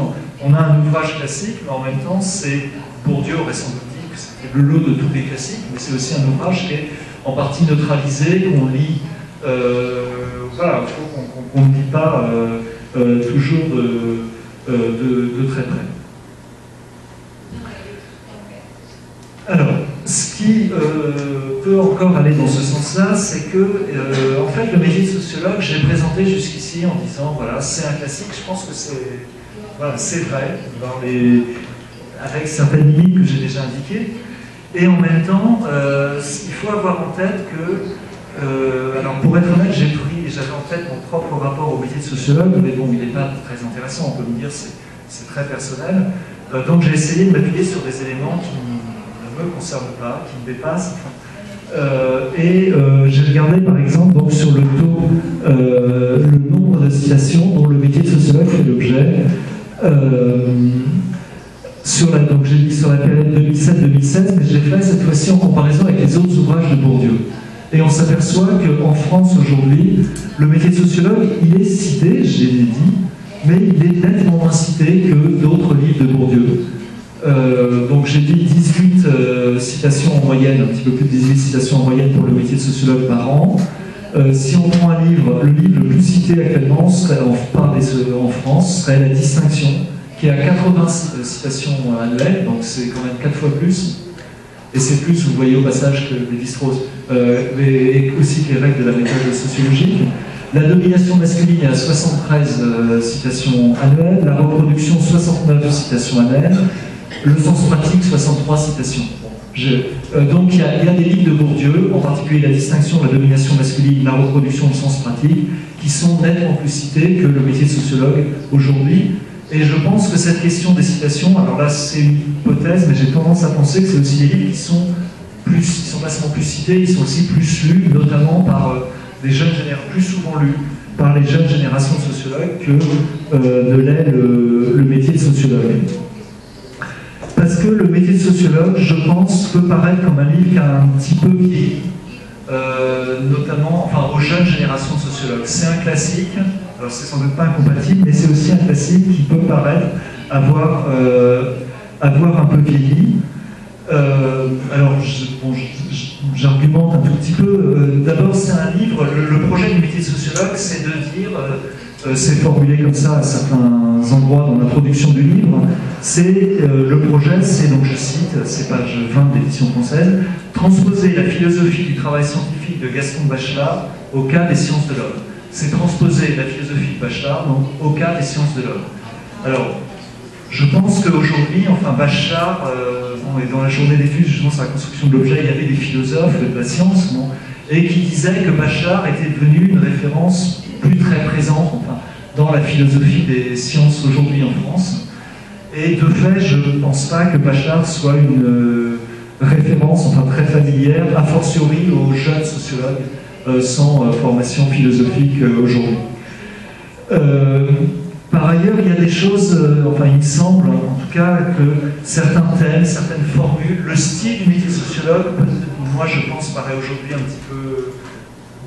on a un ouvrage classique, mais en même temps, Bourdieu aurait sans doute dit que c'était le lot de tous les classiques, mais c'est aussi un ouvrage qui est en partie neutralisé, qu'on lit, voilà, qu'on ne lit pas toujours de très près. Alors, ce qui peut encore aller dans ce sens-là, c'est que, en fait, le métier de sociologue, j'ai présenté jusqu'ici en disant, voilà, c'est un classique, je pense que c'est vrai, avec certaines limites que j'ai déjà indiquées, et en même temps, il faut avoir en tête que, alors pour être honnête, j'avais en tête mon propre rapport au métier de sociologue, mais bon, il n'est pas très intéressant, on peut me dire, c'est très personnel, donc j'ai essayé de m'appuyer sur des éléments qui ne me concernent pas, qui me dépassent, j'ai regardé par exemple donc, sur le taux, le nombre de citations dont le métier de sociologue fait l'objet. Donc j'ai mis sur la période 2007-2016, mais j'ai fait cette fois-ci en comparaison avec les autres ouvrages de Bourdieu. Et on s'aperçoit qu'en France aujourd'hui, le métier de sociologue, il est cité, je l'ai dit, mais il est nettement moins cité que d'autres livres de Bourdieu. Donc j'ai dit 18 citations en moyenne, un petit peu plus de 18 citations en moyenne pour le métier de sociologue par an. Si on prend le livre le plus cité actuellement en France serait La Distinction, qui est à 80 citations annuelles, donc c'est quand même 4 fois plus. Et c'est plus, vous voyez au passage, que Lévi-Strauss, et aussi que les règles de la méthode sociologique. La domination masculine est à 73 citations annuelles, la reproduction 69 citations annuelles, le sens pratique 63 citations. Donc il y a des livres de Bourdieu, en particulier La Distinction, la domination masculine, la reproduction, le sens pratique, qui sont nettement plus cités que le métier de sociologue aujourd'hui. Et je pense que cette question des citations, alors là c'est une hypothèse, mais j'ai tendance à penser que c'est aussi des livres qui sont pas seulement plus cités, ils sont aussi plus lus, notamment par des jeunes générations, plus souvent lus par les jeunes générations de sociologues que ne l'est le métier de sociologue. Parce que le métier de sociologue, je pense, peut paraître comme un livre qui a un petit peu vieilli, notamment aux jeunes générations de sociologues. C'est un classique, Alors c'est sans doute pas incompatible, mais c'est aussi un classique qui peut paraître avoir un peu vieilli. Alors j'argumente un tout petit peu. D'abord, c'est un livre, le projet du métier de sociologue, c'est de dire, c'est formulé comme ça à certains endroits dans l'introduction du livre, le projet, c'est, donc je cite, c'est page 20 de l'édition française, transposer la philosophie du travail scientifique de Gaston Bachelard au cas des sciences de l'homme. C'est transposer la philosophie de Bachelard donc, au cas des sciences de l'homme. Alors, je pense qu'aujourd'hui, enfin Bachelard, et dans la journée d'études justement sur la construction de l'objet, il y avait des philosophes de la science, bon, et qui disaient que Bachelard était devenu une référence plus très présente enfin, dans la philosophie des sciences aujourd'hui en France. Et de fait, je ne pense pas que Bachelard soit une référence enfin, très familière, a fortiori aux jeunes sociologues sans formation philosophique aujourd'hui. Par ailleurs, il y a des choses, enfin il me semble en tout cas que certains thèmes, certaines formules, le style du métier de sociologue, moi je pense paraît aujourd'hui un petit peu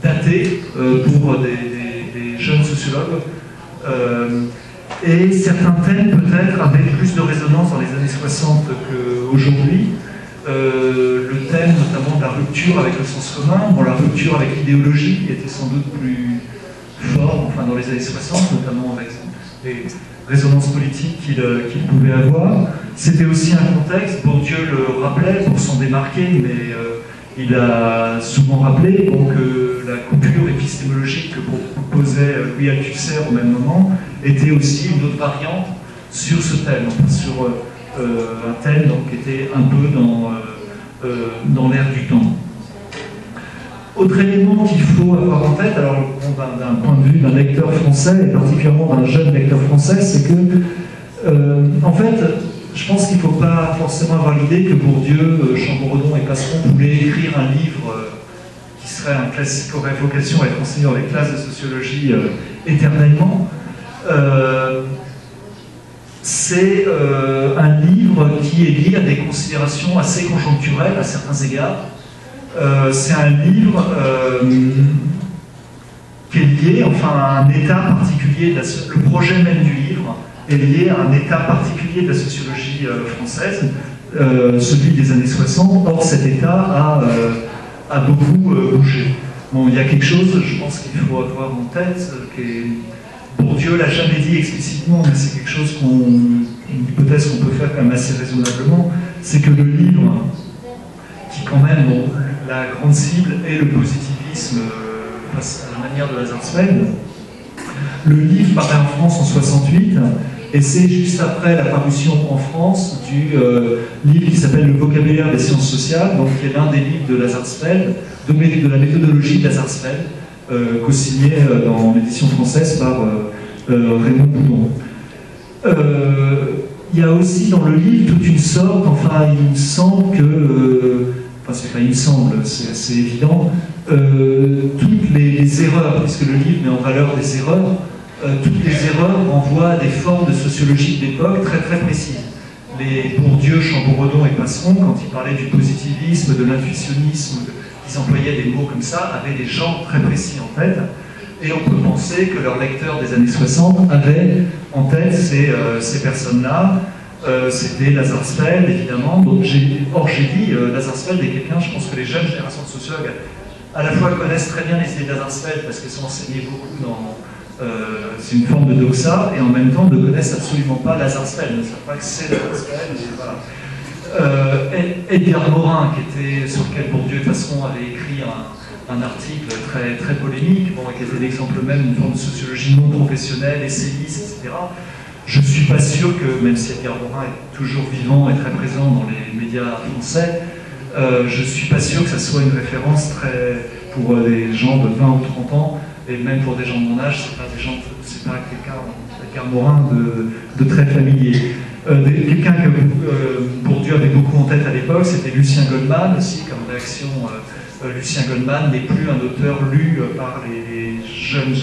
daté pour des jeunes sociologues. Et certains thèmes peut-être avaient plus de résonance dans les années 60 qu'aujourd'hui. Le thème notamment de la rupture avec le sens commun, bon, la rupture avec l'idéologie qui était sans doute plus fort enfin, dans les années 60, notamment avec les résonances politiques qu'il pouvait avoir. C'était aussi un contexte, Bourdieu le rappelait pour s'en démarquer, mais il a souvent rappelé que la coupure épistémologique que proposait Louis Althusser au même moment était aussi une autre variante sur ce thème, sur un thème donc, qui était un peu dans l'air du temps. Autre élément qu'il faut avoir en tête, alors d'un point de vue d'un lecteur français, et particulièrement d'un jeune lecteur français, c'est que, en fait, je pense qu'il ne faut pas forcément avoir l'idée que Bourdieu, Chamboredon et Passeron voulaient écrire un livre qui serait un classique, aurait vocation à être enseigné dans les classes de sociologie éternellement. C'est un livre qui est lié à des considérations assez conjoncturelles à certains égards. C'est un livre qui est lié enfin, à un état particulier, le projet même du livre est lié à un état particulier de la sociologie française, celui des années 60. Or, cet état a beaucoup bougé. Bon, il y a quelque chose, je pense qu'il faut avoir en tête, qui est, Bourdieu l'a jamais dit explicitement, mais c'est quelque chose une hypothèse qu'on peut faire quand même assez raisonnablement, c'est que le livre, qui quand même, bon, la grande cible est le positivisme face à la manière de Lazarsfeld. Le livre paraît en France en 68, et c'est juste après la parution en France du livre qui s'appelle Le vocabulaire des sciences sociales, donc qui est l'un des livres de Lazarsfeld, de la méthodologie de Lazarsfeld, co-signé dans l'édition française par Raymond Boudon. Il y a aussi dans le livre toute une sorte, enfin il me semble que, il me semble, c'est assez évident, toutes les erreurs, puisque le livre met en valeur des erreurs, toutes les erreurs renvoient à des formes de sociologie de l'époque très très précises. Les Bourdieu, Chamboredon et Passeron, quand ils parlaient du positivisme, de l'intuitionnisme, ils employaient des mots comme ça, avaient des genres très précis en tête, et on peut penser que leurs lecteurs des années 60 avaient en tête ces personnes-là. C'était Lazarsfeld, évidemment. Or, j'ai dit, Lazarsfeld est quelqu'un, je pense que les jeunes générations de sociologues, à la fois connaissent très bien les idées de Lazarsfeld, parce qu'elles sont enseignées beaucoup dans... c'est une forme de doxa, et en même temps ne connaissent absolument pas Lazarsfeld, ne savent pas que c'est Lazarsfeld. Voilà. Edgar Morin, sur lequel Bourdieu de toute façon avait écrit un article très, très polémique, bon, qui était l'exemple même d'une forme de sociologie non professionnelle, essayiste, etc. Je ne suis pas sûr que, même si Edgar Morin est toujours vivant et très présent dans les médias français, je ne suis pas sûr que ça soit une référence pour des gens de 20 ou 30 ans, et même pour des gens de mon âge, c'est pas quelqu'un, Edgar Morin, de très familier. Quelqu'un que Bourdieu avait beaucoup en tête à l'époque, c'était Lucien Goldman aussi, comme réaction. Lucien Goldman n'est plus un auteur lu par les jeunes,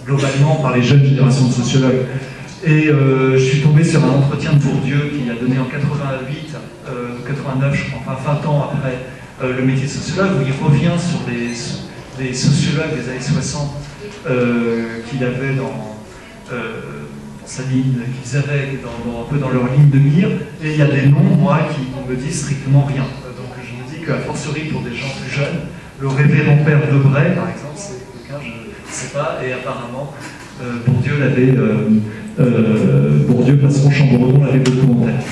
globalement par les jeunes générations de sociologues. Et je suis tombé sur un entretien de Bourdieu qu'il a donné en 88, 89, je crois, enfin 20 ans après le métier de sociologue, où il revient sur des sociologues des années 60 qu'il avait dans sa ligne, qu'ils avaient un peu dans leur ligne de mire, et il y a des noms, moi, qui me disent strictement rien. Donc je me dis qu'à fortiori pour des gens plus jeunes, le révérend père Debray, par exemple, c'est quelqu'un, je ne sais pas, et apparemment, Bourdieu l'avait, Bourdieu, patron Chamboredon, l'avait beaucoup en tête.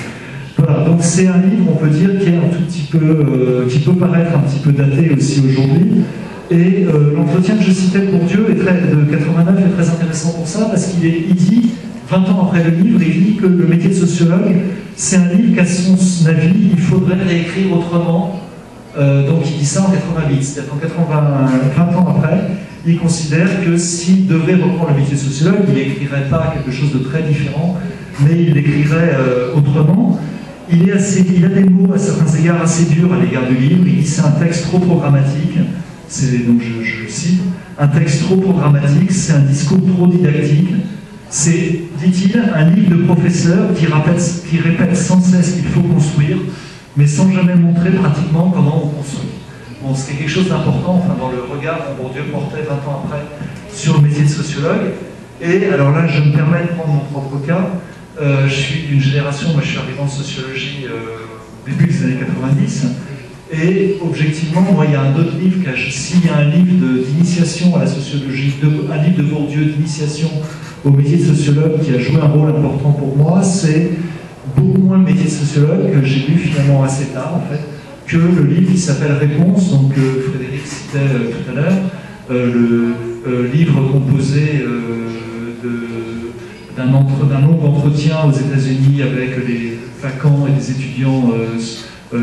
Voilà, donc c'est un livre, on peut dire, qui est un tout petit peu, qui peut paraître un petit peu daté aussi aujourd'hui. Et l'entretien que je citais de Bourdieu de 89 est très intéressant pour ça, parce qu'il dit, 20 ans après le livre, il dit que le métier de sociologue, c'est un livre qu'à son avis, il faudrait réécrire autrement. Donc il dit ça en 88, c'est-à-dire qu'en 20 ans après, il considère que s'il devait reprendre le métier de sociologue, il n'écrirait pas quelque chose de très différent, mais il l'écrirait autrement. Il a des mots à certains égards assez durs à l'égard du livre. Il dit c'est un texte trop programmatique. Donc je cite, un texte trop programmatique, c'est un discours trop didactique. C'est, dit-il, un livre de professeur qui répète sans cesse qu'il faut construire, mais sans jamais montrer pratiquement comment on construit. Bon, c'est quelque chose d'important, enfin, dans le regard que Bourdieu portait 20 ans après sur le métier de sociologue. Et alors là, je me permets de prendre mon propre cas. Je suis d'une génération, moi je suis arrivé en sociologie au début des années 90, et objectivement, moi il y a un autre livre, s'il y a un livre d'initiation à la sociologie, un livre de Bourdieu d'initiation au métier de sociologue qui a joué un rôle important pour moi, c'est beaucoup moins le métier de sociologue que j'ai lu finalement assez tard en fait, que le livre qui s'appelle Réponse, donc Frédéric citait tout à l'heure, le livre composé d'un long entretien aux États-Unis avec les vacants et des étudiants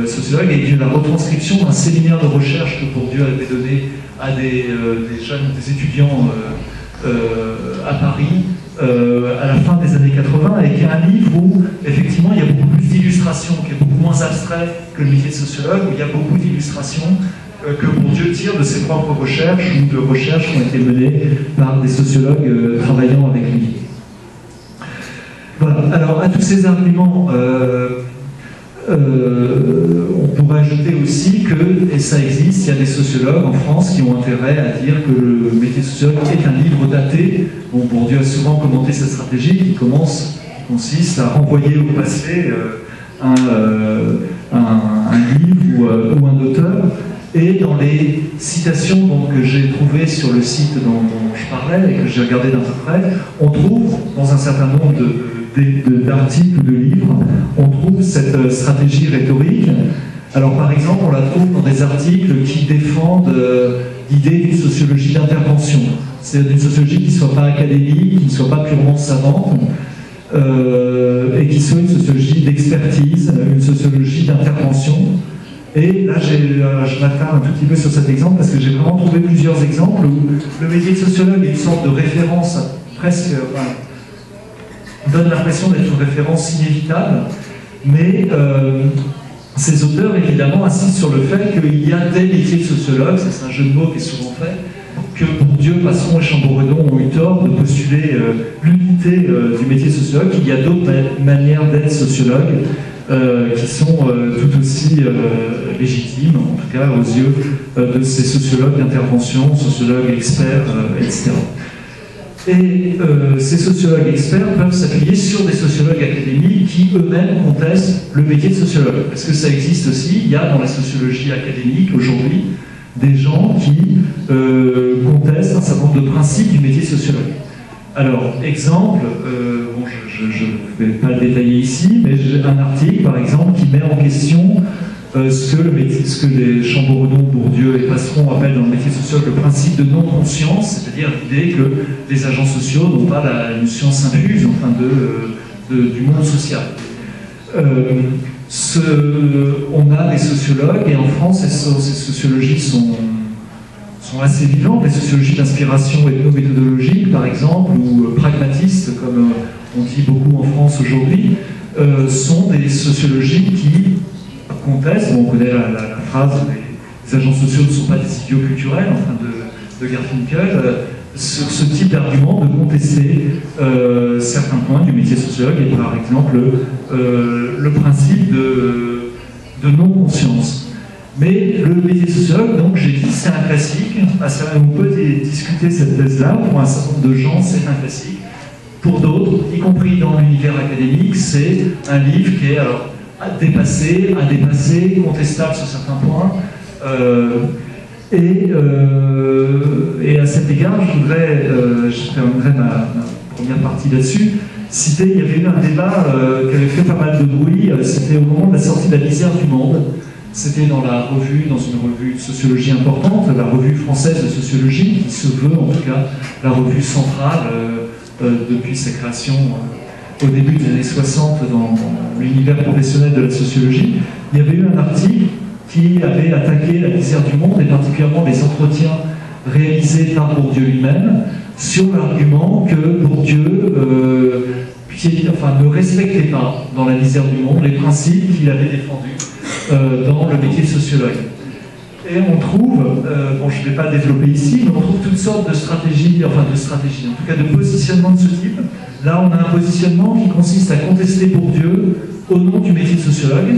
sociologues, et puis la retranscription d'un séminaire de recherche que Bourdieu avait donné à des étudiants à Paris à la fin des années 80, et qui est un livre où effectivement il y a beaucoup plus d'illustrations, qui est beaucoup moins abstrait que le métier de sociologue, où il y a beaucoup d'illustrations que Bourdieu tire de ses propres recherches ou de recherches qui ont été menées par des sociologues travaillant avec lui. Voilà. Alors, à tous ces arguments, on pourrait ajouter aussi que, et ça existe, il y a des sociologues en France qui ont intérêt à dire que le métier de sociologue est un livre daté. Bon, Bourdieu a souvent commenté cette stratégie qui consiste à renvoyer au passé un livre ou un auteur. Et dans les citations que j'ai trouvées sur le site dont je parlais et que j'ai regardé d'un peu près, on trouve dans un certain nombre d'articles ou de livres, on trouve cette stratégie rhétorique. Alors par exemple, on la trouve dans des articles qui défendent l'idée d'une sociologie d'intervention, c'est-à-dire d'une sociologie qui ne soit pas académique, qui ne soit pas purement savante, et qui soit une sociologie d'expertise, une sociologie d'intervention. Et là, je m'attarde un tout petit peu sur cet exemple parce que j'ai vraiment trouvé plusieurs exemples où le métier de sociologue est une sorte de référence presque, donne l'impression d'être une référence inévitable, mais ces auteurs évidemment insistent sur le fait qu'il y a des métiers de sociologue, c'est un jeu de mots qui est souvent fait, que Bourdieu, Passeron et Chamboredon ont eu tort de postuler l'unité du métier de sociologue, qu'il y a d'autres manières d'être sociologue qui sont tout aussi légitimes, en tout cas aux yeux de ces sociologues d'intervention, sociologues experts, etc. Et ces sociologues experts peuvent s'appuyer sur des sociologues académiques qui eux-mêmes contestent le métier de sociologue. Parce que ça existe aussi, il y a dans la sociologie académique aujourd'hui des gens qui contestent un certain nombre de principes du métier de sociologue. Alors, exemple, bon, je ne vais pas le détailler ici, mais j'ai un article, par exemple, qui met en question ce que les Chamboredon, Bourdieu et Passeron appellent dans le métier de sociologue le principe de non-conscience, c'est-à-dire l'idée que les agents sociaux n'ont pas une science infuse enfin, du monde social. On a des sociologues, et en France, ces sociologies sont assez vivantes, les sociologies d'inspiration ethno-méthodologique, par exemple, ou pragmatistes, comme on dit beaucoup en France aujourd'hui, sont des sociologies qui contestent, on connaît la phrase « les agents sociaux ne sont pas des idiots culturels », enfin de Garfinkel, sur ce type d'argument de contester certains points du métier sociologue, et par exemple le principe de non-conscience. Mais le métier de sociologue, donc j'ai dit, c'est un classique. On peut discuter cette thèse-là. Pour un certain nombre de gens, c'est un classique. Pour d'autres, y compris dans l'univers académique, c'est un livre qui est alors dépassé, indépassé, contestable sur certains points. Et à cet égard, je terminerai ma première partie là-dessus, citer, il y avait eu un débat qui avait fait pas mal de bruit, c'était au moment de la sortie de La Lisière du Monde. C'était dans une revue de sociologie importante, la revue française de sociologie, qui se veut en tout cas la revue centrale depuis sa création au début des années 60 dans l'univers professionnel de la sociologie. Il y avait eu un article qui avait attaqué La Lisière du Monde, et particulièrement les entretiens réalisés par Bourdieu lui-même, sur l'argument que Bourdieu ne respectait pas dans La Lisière du Monde les principes qu'il avait défendus dans le métier de sociologue. Et on trouve, je ne vais pas développer ici, mais on trouve toutes sortes de stratégies, en tout cas de positionnement de ce type. Là, on a un positionnement qui consiste à contester Bourdieu au nom du métier de sociologue.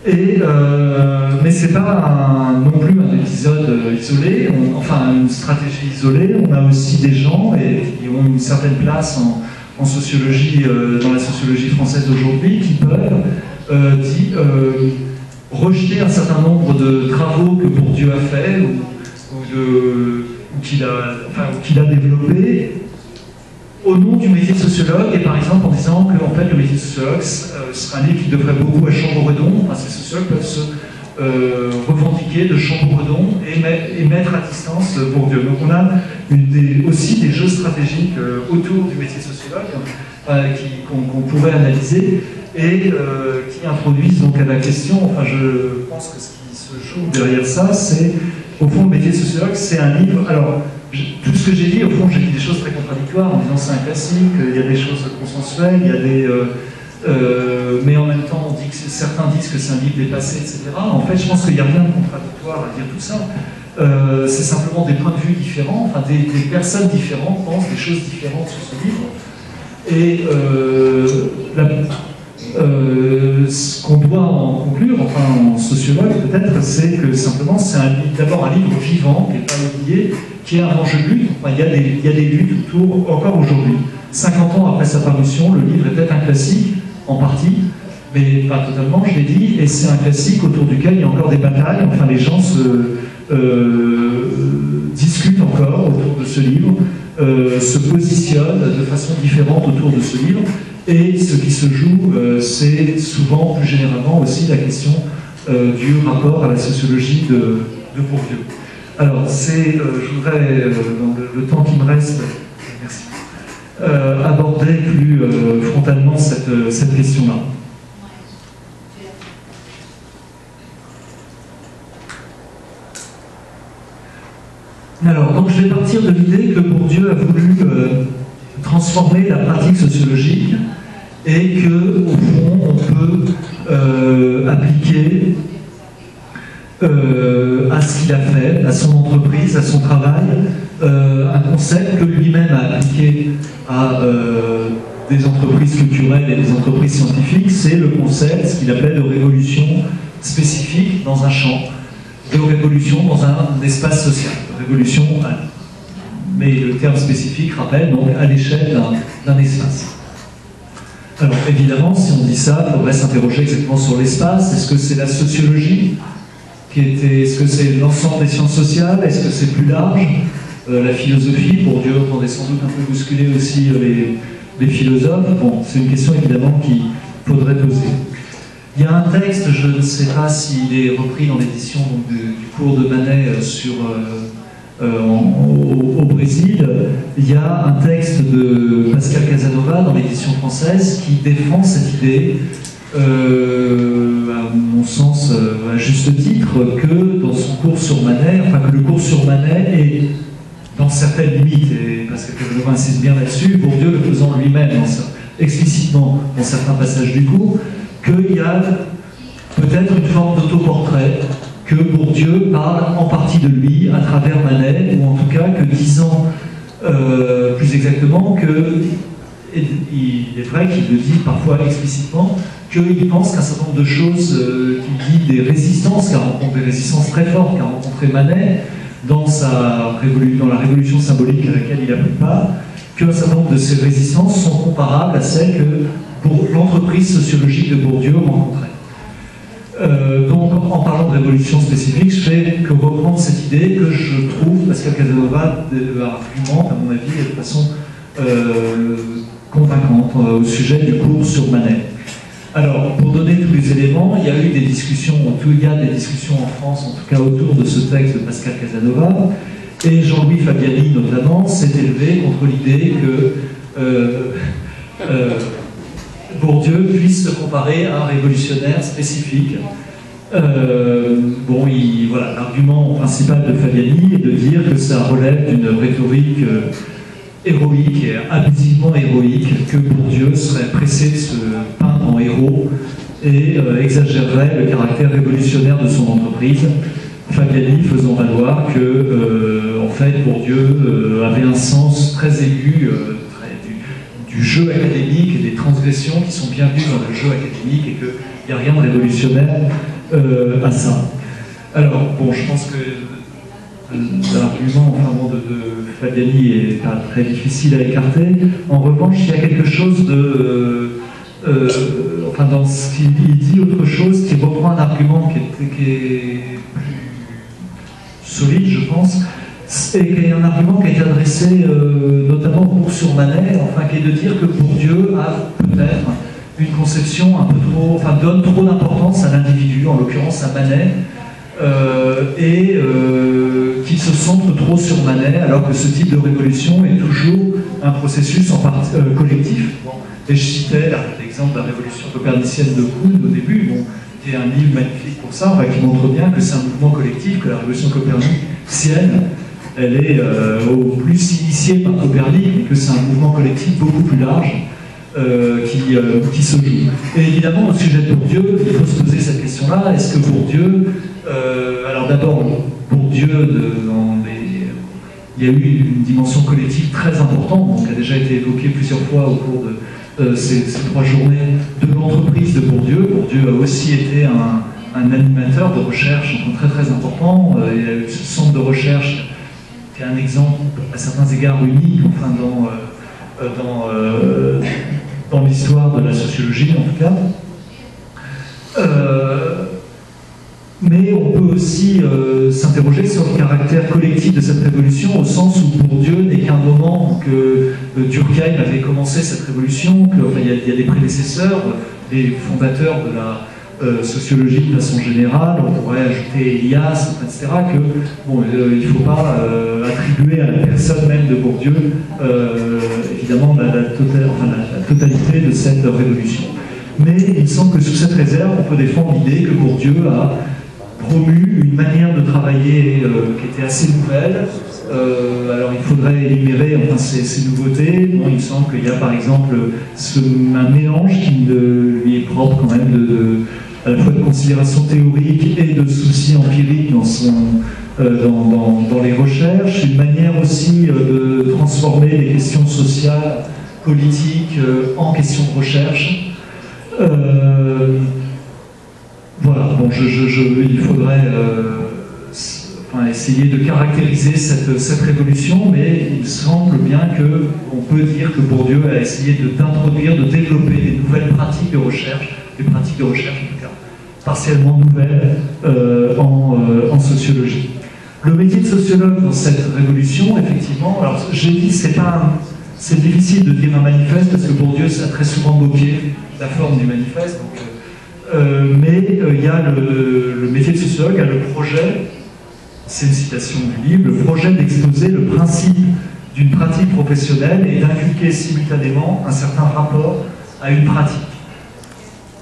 Mais ce n'est pas non plus un épisode isolé, une stratégie isolée. On a aussi des gens qui ont une certaine place en sociologie, dans la sociologie française d'aujourd'hui, qui peuvent rejeter un certain nombre de travaux que Bourdieu a fait ou qu'il a développés au nom du métier de sociologue, et par exemple en disant que en fait, le métier de sociologue serait un livre qui devrait beaucoup à Chamboredon. Ces sociologues peuvent se revendiquer de Chamboredon et mettre à distance Bourdieu. Donc on a aussi des jeux stratégiques autour du métier de sociologue qu'on pourrait analyser et qui introduisent donc à la question, je pense que ce qui se joue derrière ça, c'est au fond le métier de sociologue, c'est un livre. Alors, tout ce que j'ai dit, au fond, j'ai dit des choses très contradictoires en disant c'est un classique, il y a des choses consensuelles, il y a des... mais en même temps, certains disent que c'est un livre dépassé, etc. En fait, je pense qu'il n'y a rien de contradictoire à dire tout ça. C'est simplement des points de vue différents, des personnes différentes pensent des choses différentes sur ce livre. Et ce qu'on doit en conclure, en sociologue peut-être, c'est que simplement c'est d'abord un livre vivant, qui n'est pas oublié, qui est un enjeu de lutte. Il y a des luttes autour, encore aujourd'hui. 50 ans après sa parution, le livre est peut-être un classique, en partie, mais pas totalement, je l'ai dit, et c'est un classique autour duquel il y a encore des batailles. Les gens discutent encore autour de ce livre, se positionnent de façon différente autour de ce livre. Et ce qui se joue, c'est souvent, plus généralement aussi, la question du rapport à la sociologie de Bourdieu. Alors, je voudrais, dans le temps qui me reste, merci, aborder plus frontalement cette question-là. Alors, donc je vais partir de l'idée que Bourdieu a voulu transformer la pratique sociologique et que, au fond, on peut appliquer à ce qu'il a fait, à son entreprise, à son travail, un concept que lui-même a appliqué à des entreprises culturelles et des entreprises scientifiques, c'est le concept, ce qu'il appelait de révolution spécifique dans un champ, de révolution dans un espace social, révolution, mais le terme spécifique rappelle donc à l'échelle d'un espace. Alors évidemment, si on dit ça, il faudrait s'interroger exactement sur l'espace. Est-ce que c'est la sociologie est-ce que c'est l'ensemble des sciences sociales? Est-ce que c'est plus large? La philosophie, Bourdieu entendait sans doute un peu bousculer aussi les philosophes. Bon, c'est une question évidemment qu'il faudrait poser. Il y a un texte, je ne sais pas s'il est repris dans l'édition du cours de Manet au Brésil. Il y a un texte de Pascal Casanova dans l'édition française qui défend cette idée, à mon sens à juste titre, que dans son cours sur Manet, que le cours sur Manet est dans certaines limites, et Pascal Casanova insiste bien là-dessus, Bourdieu le faisant lui-même explicitement dans certains passages du cours, qu'il y a peut-être une forme d'autoportrait, que Bourdieu parle en partie de lui à travers Manet, ou en tout cas que disant plus exactement que il est vrai qu'il le dit parfois explicitement, qu'il pense qu'un certain nombre de choses, qu'il dit des résistances, qu'il rencontre des résistances très fortes, qu'a rencontré Manet dans la révolution symbolique à laquelle il a pris part, qu'un certain nombre de ces résistances sont comparables à celles que l'entreprise sociologique de Bourdieu rencontrait. Donc, en parlant de révolution spécifique, je fais que reprendre cette idée que je trouve Pascal Casanova argumente, à mon avis, de façon convaincante au sujet du cours sur Manet. Alors, pour donner tous les éléments, il y a eu des discussions, il y a des discussions en France, en tout cas autour de ce texte de Pascal Casanova, et Jean-Louis Fabiani, notamment, s'est élevé contre l'idée que Bourdieu puisse se comparer à un révolutionnaire spécifique. Voilà, l'argument principal de Fabiani est de dire que ça relève d'une rhétorique héroïque et abusivement héroïque, que Bourdieu serait pressé de se peindre en héros et exagérerait le caractère révolutionnaire de son entreprise. Fabiani faisant valoir que, en fait, Bourdieu avait un sens très aigu du jeu académique et des transgressions qui sont bienvenues dans le jeu académique et qu'il n'y a rien de révolutionnaire à ça. Alors, bon, je pense que l'argument de Fabiani est pas très difficile à écarter. En revanche, il y a quelque chose dans ce qu'il dit, autre chose qui reprend un argument qui est plus solide, je pense, et qui est un argument qui a été adressé notamment au cours sur Manet, qui est de dire que Bourdieu a peut-être une conception un peu trop, donne trop d'importance à l'individu, en l'occurrence à Manet, qui se centre trop sur Manet, alors que ce type de révolution est toujours un processus collectif. Bon. Et je citais l'exemple de la révolution copernicienne de Kuhn au début, qui est un livre magnifique pour ça, qui montre bien que c'est un mouvement collectif, que la révolution copernicienne, elle est au plus initiée par Copernic, et que c'est un mouvement collectif beaucoup plus large qui se joue. Et évidemment, au sujet de Bourdieu, il faut se poser cette question-là. Est-ce que Bourdieu... alors d'abord, Bourdieu, il y a eu une dimension collective très importante, qui a déjà été évoquée plusieurs fois au cours de ces 3 journées de l'entreprise de Bourdieu. Bourdieu a aussi été un animateur de recherche très très important. Il y a eu ce centre de recherche qui est un exemple à certains égards unique, dans l'histoire de la sociologie en tout cas. Mais on peut aussi s'interroger sur le caractère collectif de cette révolution, au sens où Bourdieu n'est qu'un moment que Durkheim avait commencé cette révolution, qu'il y a des prédécesseurs, des fondateurs de la sociologie de façon générale, on pourrait ajouter Elias, etc., il ne faut pas attribuer à la personne même de Bourdieu, évidemment, la totalité de cette révolution. Mais il me semble que sous cette réserve, on peut défendre l'idée que Bourdieu a promu une manière de travailler qui était assez nouvelle. Alors il faudrait énumérer ces nouveautés. Il me semble qu'il y a par exemple un mélange qui lui est propre quand même à la fois de considérations théoriques et de soucis empiriques dans les recherches. Une manière aussi de transformer les questions sociales, politiques en questions de recherche. Voilà, il faudrait essayer de caractériser cette révolution, mais il semble bien qu'on peut dire que Bourdieu a essayé d'introduire, de développer des nouvelles pratiques de recherche, des pratiques de recherche en tout cas partiellement nouvelles en sociologie. Le métier de sociologue dans cette révolution, effectivement, alors j'ai dit c'est difficile de dire un manifeste parce que Bourdieu a très souvent moqué la forme du manifeste, mais il y a le métier de sociologue, a le projet, c'est une citation du livre, le projet d'exposer le principe d'une pratique professionnelle et d'inculquer simultanément un certain rapport à une pratique.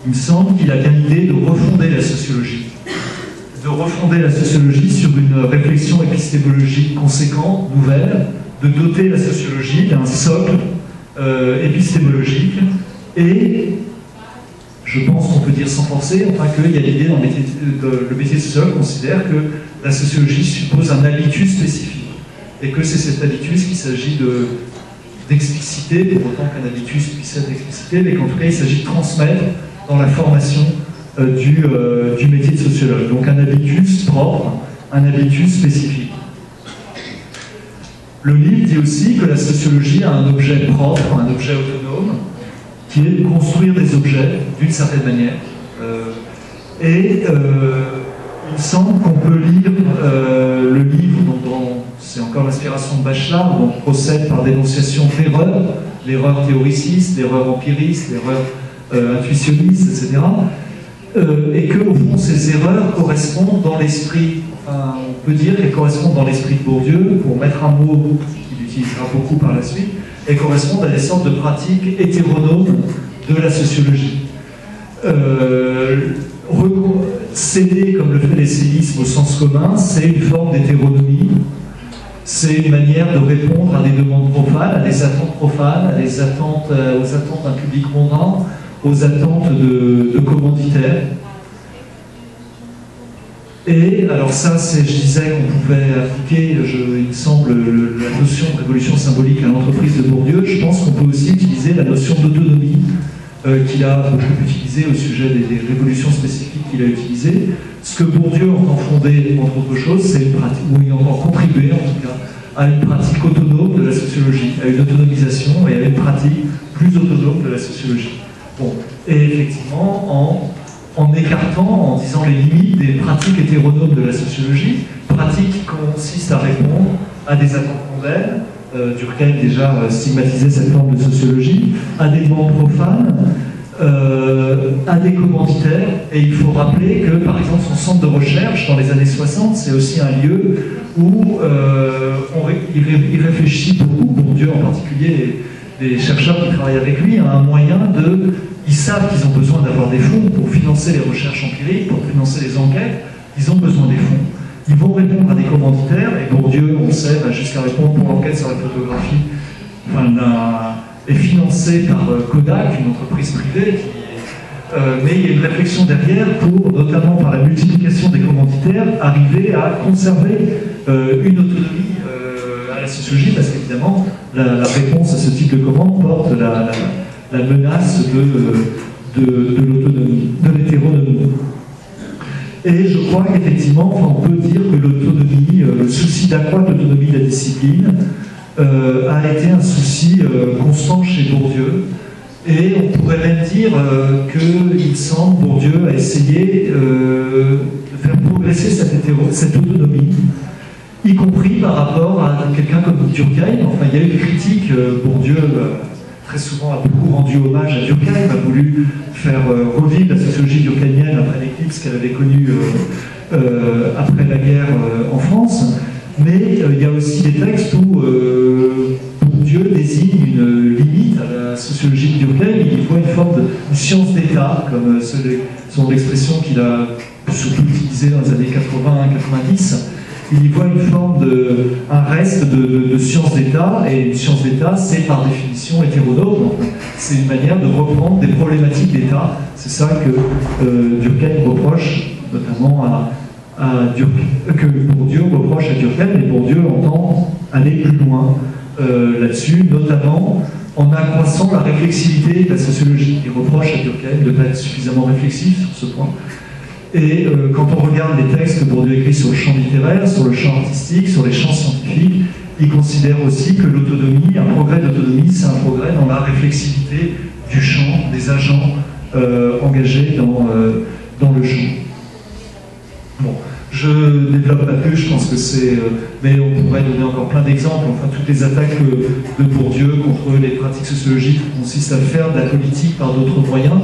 Il me semble qu'il a bien l'idée de refonder la sociologie. Sur une réflexion épistémologique conséquente, nouvelle, de doter la sociologie d'un socle épistémologique et, je pense qu'on peut dire sans forcer, qu'il y a l'idée dans le métier de sociologue considère que la sociologie suppose un habitus spécifique et que c'est cet habitus qu'il s'agit d'expliciter, pour autant qu'un habitus puisse être explicité, mais qu'en tout cas il s'agit de transmettre dans la formation du métier de sociologue. Donc un habitus propre, un habitus spécifique. Le livre dit aussi que la sociologie a un objet propre, un objet autonome, qui est de construire des objets d'une certaine manière. Il me semble qu'on peut lire le livre, c'est encore l'inspiration de Bachelard, où on procède par dénonciation d'erreurs, l'erreur théoriciste, l'erreur empiriste, l'erreur intuitionniste, etc. Et que, au fond, ces erreurs correspondent dans l'esprit, enfin, on peut dire qu'elles correspondent dans l'esprit de Bourdieu, pour mettre un mot qu'il utilisera beaucoup par la suite, elles correspondent à des sortes de pratiques hétéronomes de la sociologie. Céder, comme le fait l'essayisme, au sens commun, c'est une forme d'hétéronomie, c'est une manière de répondre à des demandes profanes, à des attentes profanes, aux attentes d'un public mondain, aux attentes de commanditaires. Et alors ça, je disais qu'on pouvait appliquer, il me semble, la notion de révolution symbolique à l'entreprise de Bourdieu. Je pense qu'on peut aussi utiliser la notion d'autonomie qu'il a beaucoup utilisée au sujet des révolutions spécifiques qu'il a utilisées. Ce que Bourdieu entend fonder, entre autres choses, c'est une pratique, ou il entend contribuer en tout cas, à une pratique autonome de la sociologie, à une autonomisation et à une pratique plus autonome de la sociologie. Bon. Et effectivement, en écartant, en disant les limites des pratiques hétéronomes de la sociologie, pratiques qui consistent à répondre à des attentes mondaines. Durkheim déjà stigmatisait cette forme de sociologie, à des demandes profanes, à des commanditaires. Et il faut rappeler que, par exemple, son centre de recherche, dans les années 60, c'est aussi un lieu où il réfléchit beaucoup, Bourdieu en particulier, les chercheurs qui travaillent avec lui, à un moyen de... Ils savent qu'ils ont besoin d'avoir des fonds pour financer les recherches empiriques, pour financer les enquêtes, ils ont besoin des fonds. Ils vont répondre à des commanditaires, et Bourdieu, on sait, va jusqu'à répondre pour l'enquête sur la photographie, est financé par Kodak, une entreprise privée, mais il y a une réflexion derrière pour, notamment par la multiplication des commanditaires, arriver à conserver une autonomie à la sociologie, parce qu'évidemment, la réponse à ce type de commande porte la menace de l'autonomie, de l'hétéronomie. Et je crois qu'effectivement, on peut dire que l'autonomie, le souci d'accroître l'autonomie de la discipline, a été un souci constant chez Bourdieu. Et on pourrait même dire qu'il semble, Bourdieu a essayé de faire progresser cette autonomie, y compris par rapport à quelqu'un comme Durkheim. Enfin, il y a eu des critiques, Bourdieu très souvent a beaucoup rendu hommage à Durkheim, a voulu faire revivre la sociologie durkheimienne après l'éclipse qu'elle avait connue après la guerre en France. Mais il y a aussi des textes où Bourdieu désigne une limite à la sociologie de Durkheim. Il voit une forme de science d'État, comme son expression qu'il a surtout utilisée dans les années 80-90. Il y voit une forme un reste de science d'État, et une science d'État, c'est par définition hétéronome. C'est une manière de reprendre des problématiques d'État. C'est ça que Durkheim reproche, notamment que Bourdieu reproche à Durkheim, et Bourdieu entend aller plus loin là-dessus, notamment en accroissant la réflexivité de la sociologie. Il reproche à Durkheim de ne pas être suffisamment réflexif sur ce point. Et quand on regarde les textes que Bourdieu écrit sur le champ littéraire, sur le champ artistique, sur les champs scientifiques, il considère aussi que l'autonomie, un progrès d'autonomie, c'est un progrès dans la réflexivité du champ, des agents engagés dans le champ. Bon, je développe pas plus, je pense que c'est... mais on pourrait donner encore plein d'exemples. Enfin, toutes les attaques de Bourdieu contre les pratiques sociologiques consistent à faire de la politique par d'autres moyens.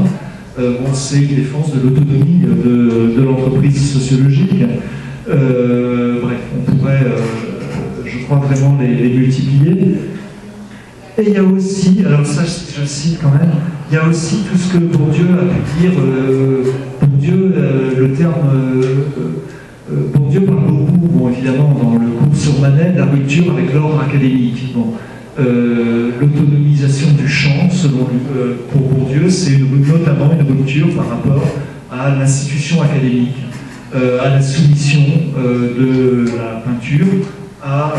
C'est une défense de l'autonomie de l'entreprise sociologique. Bref, on pourrait, je crois, vraiment les multiplier. Et il y a aussi, alors ça je cite quand même, il y a aussi tout ce que Bourdieu a pu dire. Bourdieu, le terme... Bourdieu parle beaucoup, bon, évidemment, dans le cours sur Manet, de la rupture avec l'ordre académique. Bon, l'autonomisation du champ, selon pour Bourdieu, c'est notamment une rupture par rapport à l'institution académique, à la soumission de la peinture à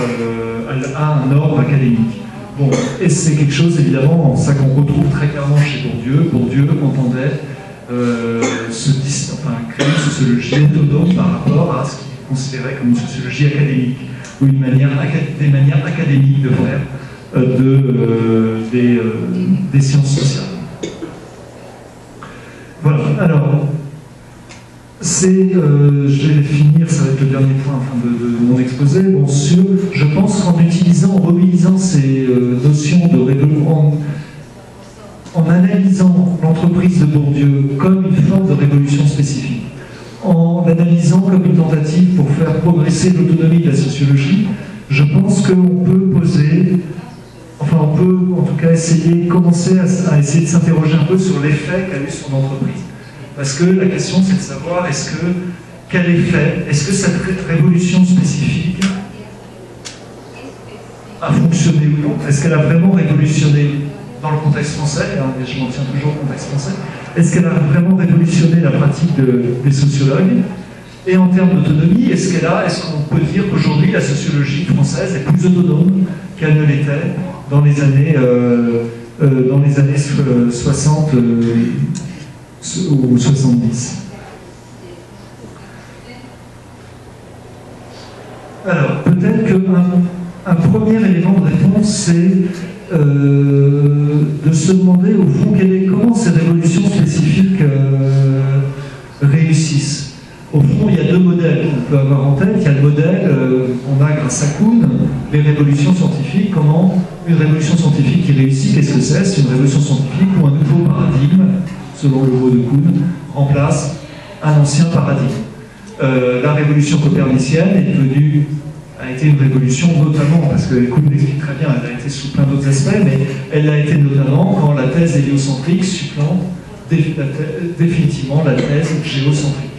un ordre académique. Bon, et c'est quelque chose, évidemment, ça qu'on retrouve très clairement chez Bourdieu. Bourdieu entendait créer une sociologie autonome par rapport à ce qu'il considérait comme une sociologie académique, ou des manières académiques de faire des sciences sociales. Voilà, alors, je vais finir, ça va être le dernier point de mon exposé, bon, je pense qu'en remobilisant ces notions de révolution, en analysant l'entreprise de Bourdieu comme une forme de révolution spécifique, en l'analysant comme une tentative pour faire progresser l'autonomie de la sociologie, je pense qu'on peut on peut en tout cas commencer à essayer de s'interroger un peu sur l'effet qu'a eu son entreprise. Parce que la question c'est de savoir quel effet, est-ce que cette révolution spécifique a fonctionné ou non? Est-ce qu'elle a vraiment révolutionné dans le contexte français, et je m'en tiens toujours au contexte français, est-ce qu'elle a vraiment révolutionné la pratique des sociologues? Et en termes d'autonomie, est-ce qu'on peut dire qu'aujourd'hui la sociologie française est plus autonome qu'elle ne l'était dans les années 60 ou 70? Alors, peut-être qu'un premier élément de réponse, c'est de se demander au fond comment ces révolutions spécifiques réussissent. Au fond, il y a deux modèles qu'on peut avoir en tête. Il y a le modèle qu'on a grâce à Kuhn, les révolutions scientifiques. Comment une révolution scientifique qui réussit, qu'est-ce que c'est? C'est une révolution scientifique où un nouveau paradigme, selon le mot de Kuhn, remplace un ancien paradigme. La révolution copernicienne a été une révolution notamment, parce que Kuhn l'explique très bien, elle a été sous plein d'autres aspects, mais elle a été notamment quand la thèse héliocentrique supplante définitivement la thèse géocentrique.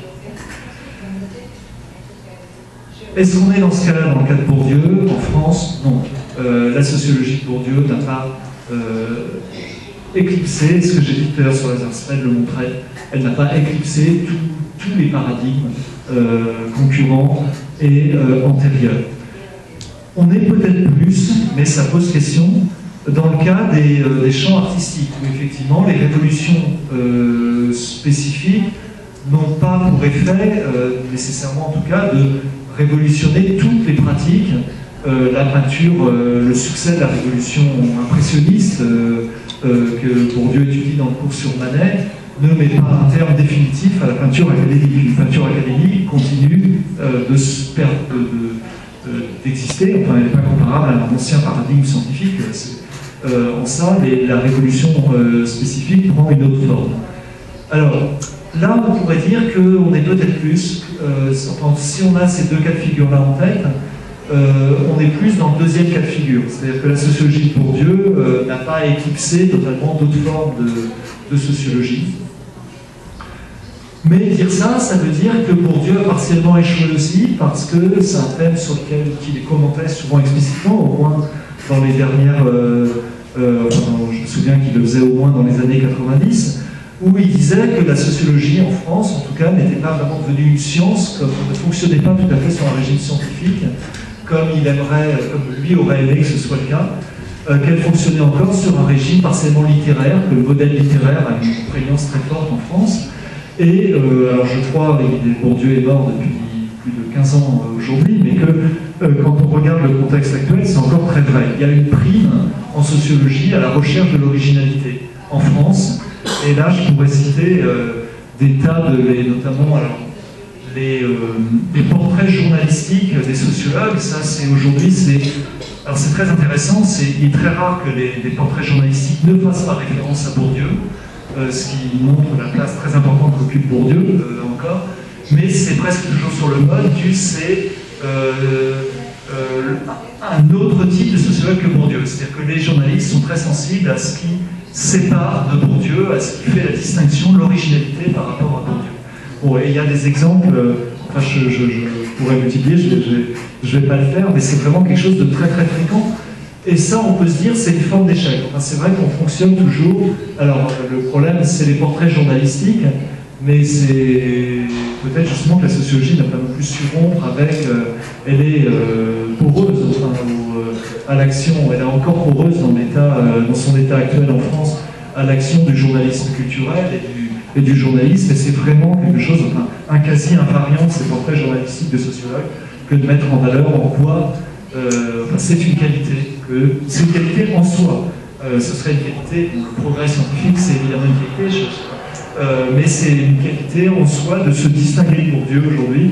Est-ce qu'on est dans ce cas-là, dans le cas de Bourdieu? En France, non. La sociologie de Bourdieu n'a pas éclipsé, ce que j'ai dit tout à l'heure sur Lazarsfeld le montrait, elle n'a pas éclipsé tous les paradigmes concurrents et antérieurs. On est peut-être plus, mais ça pose question, dans le cas des champs artistiques, où effectivement les révolutions spécifiques n'ont pas pour effet, nécessairement en tout cas, de révolutionner toutes les pratiques, la peinture, le succès de la révolution impressionniste que Bourdieu étudie dans le cours sur Manet, ne met pas un terme définitif à la peinture académique. Une peinture académique continue d'exister, enfin elle n'est pas comparable à un ancien paradigme scientifique. En ça, la révolution spécifique prend une autre forme. Alors, là, on pourrait dire qu'on est peut-être plus, si on a ces deux cas de figure-là en tête, on est plus dans le deuxième cas de figure. C'est-à-dire que la sociologie de Bourdieu n'a pas éclipsé totalement d'autres formes de sociologie. Mais dire ça, ça veut dire que Bourdieu a partiellement échoué aussi, parce que c'est un thème sur lequel il commentait souvent explicitement, au moins dans les dernières... je me souviens qu'il le faisait au moins dans les années 90, où il disait que la sociologie en France, en tout cas, n'était pas vraiment devenue une science, comme ne fonctionnait pas tout à fait sur un régime scientifique, comme lui aurait aimé que ce soit le cas, qu'elle fonctionnait encore sur un régime partiellement littéraire, que le modèle littéraire a une prégnance très forte en France. Et alors je crois, Bourdieu est mort depuis plus de 15 ans aujourd'hui, mais que quand on regarde le contexte actuel, c'est encore très vrai. Il y a une prime en sociologie à la recherche de l'originalité en France. Et là, je pourrais citer des tas notamment les portraits journalistiques des sociologues. Ça, c'est aujourd'hui, alors c'est très intéressant. Il est très rare que les portraits journalistiques ne fassent pas référence à Bourdieu, ce qui montre la place très importante qu'occupe Bourdieu encore. Mais c'est presque toujours sur le mode c'est un autre type de sociologue que Bourdieu. C'est-à-dire que les journalistes sont très sensibles à ce qui sépare de Bourdieu, à ce qui fait la distinction, l'originalité par rapport à Bourdieu. Bon, et il y a des exemples, je pourrais multiplier, je ne vais pas le faire, mais c'est vraiment quelque chose de très très fréquent. Et ça, on peut se dire, c'est une forme d'échec. Enfin, c'est vrai qu'on fonctionne toujours. Alors, le problème, c'est les portraits journalistiques, mais c'est peut-être justement que la sociologie n'a pas non plus su rompre avec, elle est poreuse à l'action, elle est encore poreuse dans son état actuel en France, à l'action du journalisme culturel et du journalisme, et c'est vraiment quelque chose, enfin, un quasi invariant de ces portraits journalistiques de sociologues, que de mettre en valeur en quoi c'est une qualité, c'est une qualité en soi. Ce serait une qualité, le progrès scientifique c'est évidemment une qualité, mais c'est une qualité en soi de se distinguer pour Dieu aujourd'hui,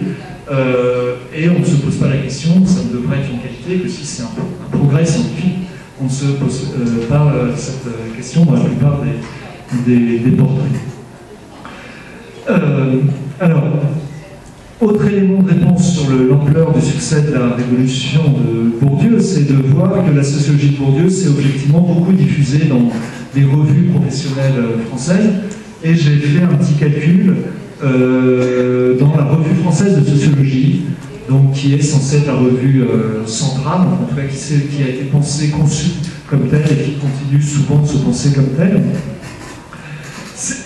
et on ne se pose pas la question, ça ne devrait être une qualité que si c'est un progrès scientifique. On ne se pose pas cette question dans la plupart des portraits. Alors, autre élément de réponse sur l'ampleur du succès de la révolution de Bourdieu, c'est de voir que la sociologie de Bourdieu s'est objectivement beaucoup diffusée dans les revues professionnelles françaises. Et j'ai fait un petit calcul dans la revue française de sociologie, donc qui est censée être la revue centrale, en tout cas qui a été pensée, conçue comme telle et qui continue souvent de se penser comme telle,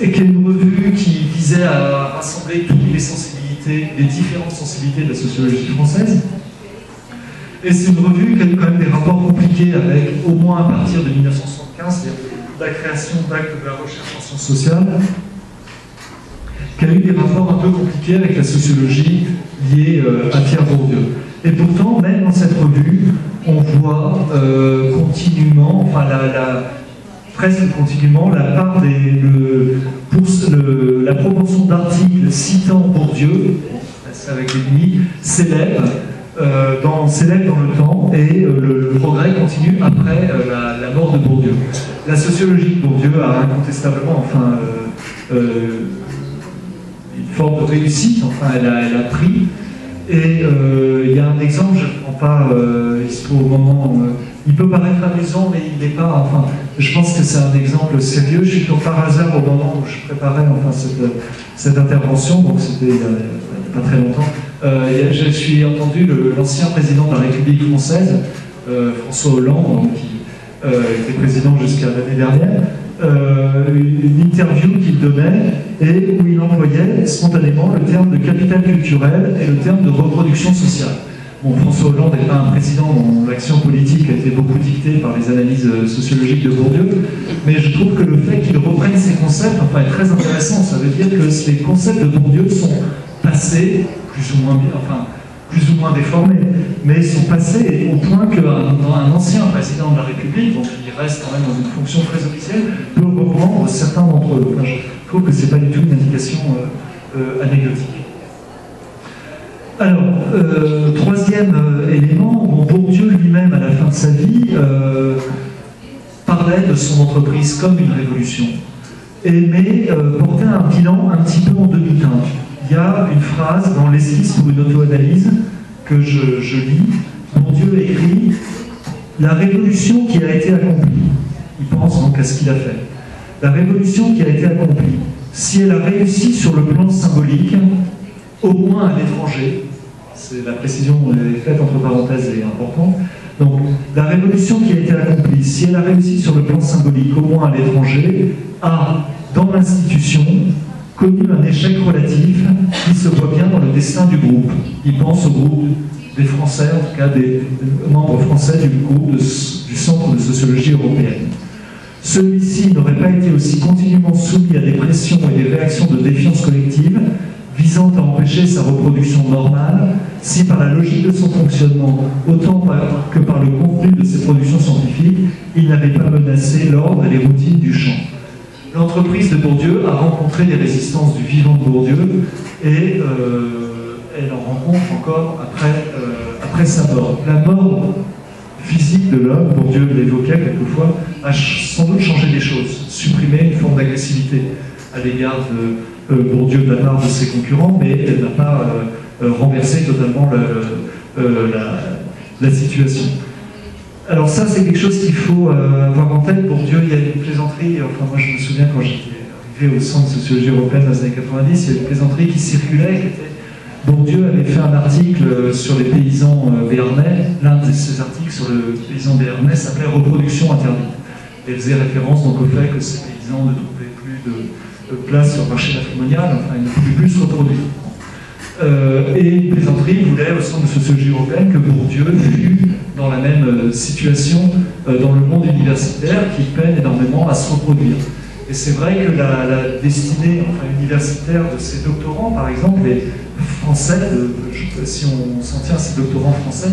et qui est une revue qui visait à rassembler toutes les sensibilités, les différentes sensibilités de la sociologie française. Et c'est une revue qui a eu quand même des rapports compliqués avec, au moins à partir de 1975, c'est-à-dire la création d'actes de la recherche en sciences sociales, qui a eu des rapports un peu compliqués avec la sociologie liée à Pierre Bourdieu. Et pourtant, même dans cette revue, on voit continuellement, enfin presque continuellement, la part la proportion d'articles citant Bourdieu, c'est avec les limites, s'élève dans le temps, et le progrès continue après la mort de Bourdieu. La sociologie de Bourdieu a incontestablement une forme de réussite, elle a pris. Et il y a un exemple, je ne prends pas, il se trouve au moment, il peut paraître amusant, mais il n'est pas, je pense que c'est un exemple sérieux. Je suis tombé par hasard au moment où je préparais cette intervention, donc c'était il n'y a pas très longtemps. Je suis entendu l'ancien président de la République française, François Hollande, qui était président jusqu'à l'année dernière, une interview qu'il donnait et où il employait spontanément le terme de capital culturel et le terme de reproduction sociale. Bon, François Hollande n'est pas un président dont l'action politique a été beaucoup dictée par les analyses sociologiques de Bourdieu, mais je trouve que le fait qu'il reprenne ces concepts est très intéressant. Ça veut dire que les concepts de Bourdieu sont passés, plus ou moins déformés, mais sont passés au point qu'un ancien président de la République, donc il reste quand même dans une fonction très officielle, peut reprendre certains d'entre eux. Je trouve que ce n'est pas du tout une indication anecdotique. Alors, troisième élément, Bourdieu lui-même, à la fin de sa vie, parlait de son entreprise comme une révolution, mais portait un bilan un petit peu en demi-teinte. Il y a une phrase dans l'esquisse pour une auto-analyse que je lis. Bourdieu écrit « La révolution qui a été accomplie ». Il pense donc à ce qu'il a fait. La révolution qui a été accomplie, si elle a réussi sur le plan symbolique, au moins à l'étranger, c'est la précision est faite entre parenthèses et importante, donc la révolution qui a été accomplie, si elle a réussi sur le plan symbolique, au moins à l'étranger, a, dans l'institution, connu un échec relatif qui se voit bien dans le destin du groupe. Il pense au groupe des Français, en tout cas des membres français du groupe du Centre de sociologie européenne. Celui-ci n'aurait pas été aussi continuellement soumis à des pressions et des réactions de défiance collective visant à empêcher sa reproduction normale si par la logique de son fonctionnement, autant que par le contenu de ses productions scientifiques, il n'avait pas menacé l'ordre et les routines du champ. L'entreprise de Bourdieu a rencontré des résistances du vivant de Bourdieu et elle en rencontre encore après sa mort. La mort physique de l'homme, Bourdieu l'évoquait quelquefois, a sans doute changé des choses, supprimé une forme d'agressivité à l'égard de Bourdieu de la part de ses concurrents, mais elle n'a pas renversé totalement la situation. Alors ça, c'est quelque chose qu'il faut avoir en tête. Bourdieu, il y a une plaisanterie, moi je me souviens quand j'étais arrivé au Centre de sociologie européenne dans les années 90, il y a une plaisanterie qui circulait, qui était Bourdieu avait fait un article sur les paysans béarnais. L'un de ces articles sur le paysan béarnais s'appelait « Reproduction interdite ». Et il faisait référence donc au fait que ces paysans ne trouvaient plus place sur le marché matrimonial, enfin, il ne pouvait plus se reproduire. Et Plaisanterie voulait, au sein de sociologie européenne, que Bourdieu fût dans la même situation dans le monde universitaire, qui peine énormément à se reproduire. Et c'est vrai que la destinée universitaire de ces doctorants, par exemple, est français, si on s'en tient à ces doctorants français,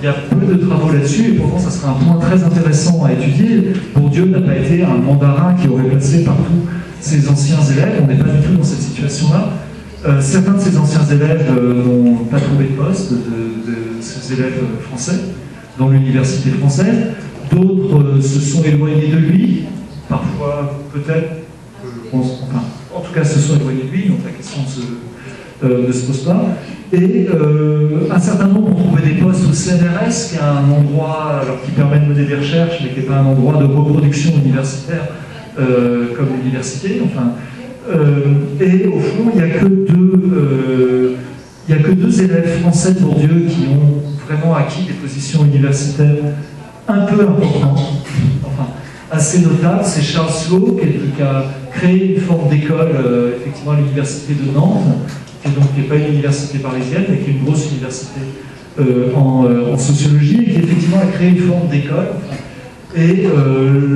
il y a peu de travaux là-dessus, et pourtant ça serait un point très intéressant à étudier. Bourdieu n'a pas été un mandarin qui aurait placé partout ses anciens élèves, on n'est pas du tout dans cette situation-là. Certains de ces anciens élèves n'ont pas trouvé de poste, de ces élèves français, dans l'université française. D'autres se sont éloignés de lui, parfois peut-être, enfin, en tout cas se sont éloignés de lui, donc la question ne se pose pas. Et un certain nombre ont trouvé des postes au CNRS, qui est un endroit alors, qui permet de mener des recherches, mais qui n'est pas un endroit de reproduction universitaire comme l'université. Enfin, et au fond, il n'y a que deux élèves français de Bourdieu qui ont vraiment acquis des positions universitaires un peu importantes, enfin, assez notables. C'est Charles Slow qui a créé une forme d'école, effectivement, à l'université de Nantes, qui n'est pas une université parisienne, mais qui est une grosse université en sociologie, et qui effectivement a créé une forme d'école. Et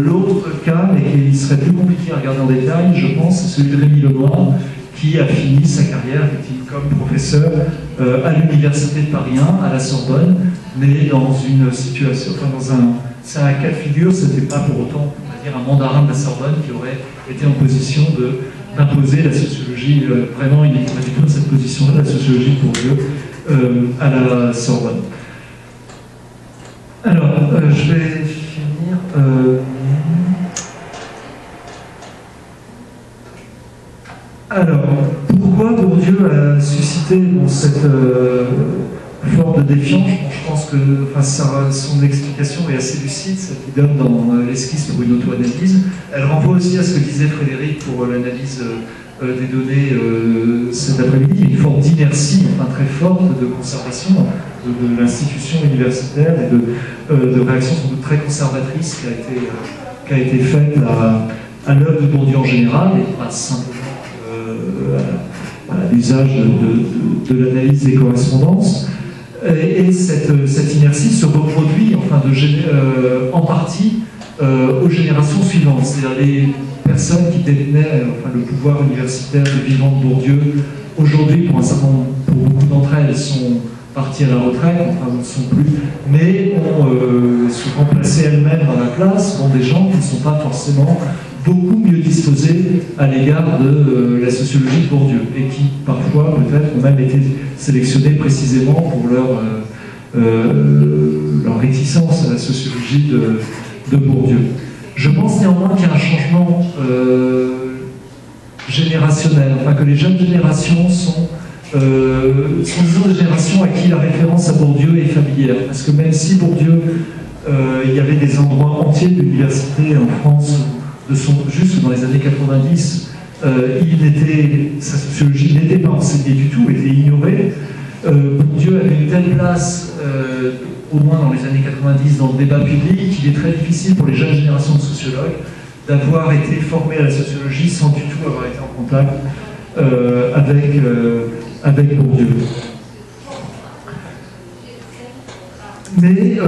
l'autre cas, mais qui serait plus compliqué à regarder en détail, je pense, c'est celui de Rémi Lenoir, qui a fini sa carrière effectivement comme professeur à l'université de Paris 1, à la Sorbonne, mais dans une situation, enfin c'est un cas de figure, c'était pas pour autant, on va dire, un mandarin de la Sorbonne qui aurait été en position d'imposer la sociologie, vraiment il n'est pas du tout dans cette position-là, la sociologie pour Dieu, à la Sorbonne. Alors, je vais finir. Alors, pourquoi Bourdieu a suscité cette forme de défiance? Je pense que son explication est assez lucide, celle qu'il donne dans l'esquisse pour une auto-analyse. Elle renvoie aussi à ce que disait Frédéric pour l'analyse des données cet après-midi. Il y a une forme d'inertie très forte de conservation de l'institution universitaire et de réaction sans doute très conservatrice qui a été faite à l'œuvre de Bourdieu en général, et pas simplement à l'usage de l'analyse des correspondances. Et cette inertie se reproduit en partie aux générations suivantes, c'est-à-dire les personnes qui détenaient le pouvoir universitaire de vivant de Bourdieu. Aujourd'hui, pour beaucoup d'entre elles, sont parties à la retraite, enfin ne sont plus, mais sont remplacées elles-mêmes dans la place, sont des gens qui ne sont pas forcément beaucoup mieux disposés à l'égard de la sociologie de Bourdieu, et qui parfois peut-être ont même été sélectionnés précisément pour leur réticence à la sociologie de Bourdieu. Je pense néanmoins qu'il y a un changement générationnel, que les jeunes générations sont des générations à qui la référence à Bourdieu est familière, parce que même si Bourdieu, il y avait des endroits entiers de l'université en France, juste dans les années 90, sa sociologie n'était pas enseignée du tout, était ignorée. Bourdieu avait une telle place, au moins dans les années 90, dans le débat public, qu'il est très difficile pour les jeunes générations de sociologues d'avoir été formés à la sociologie sans du tout avoir été en contact avec Bourdieu. Mais,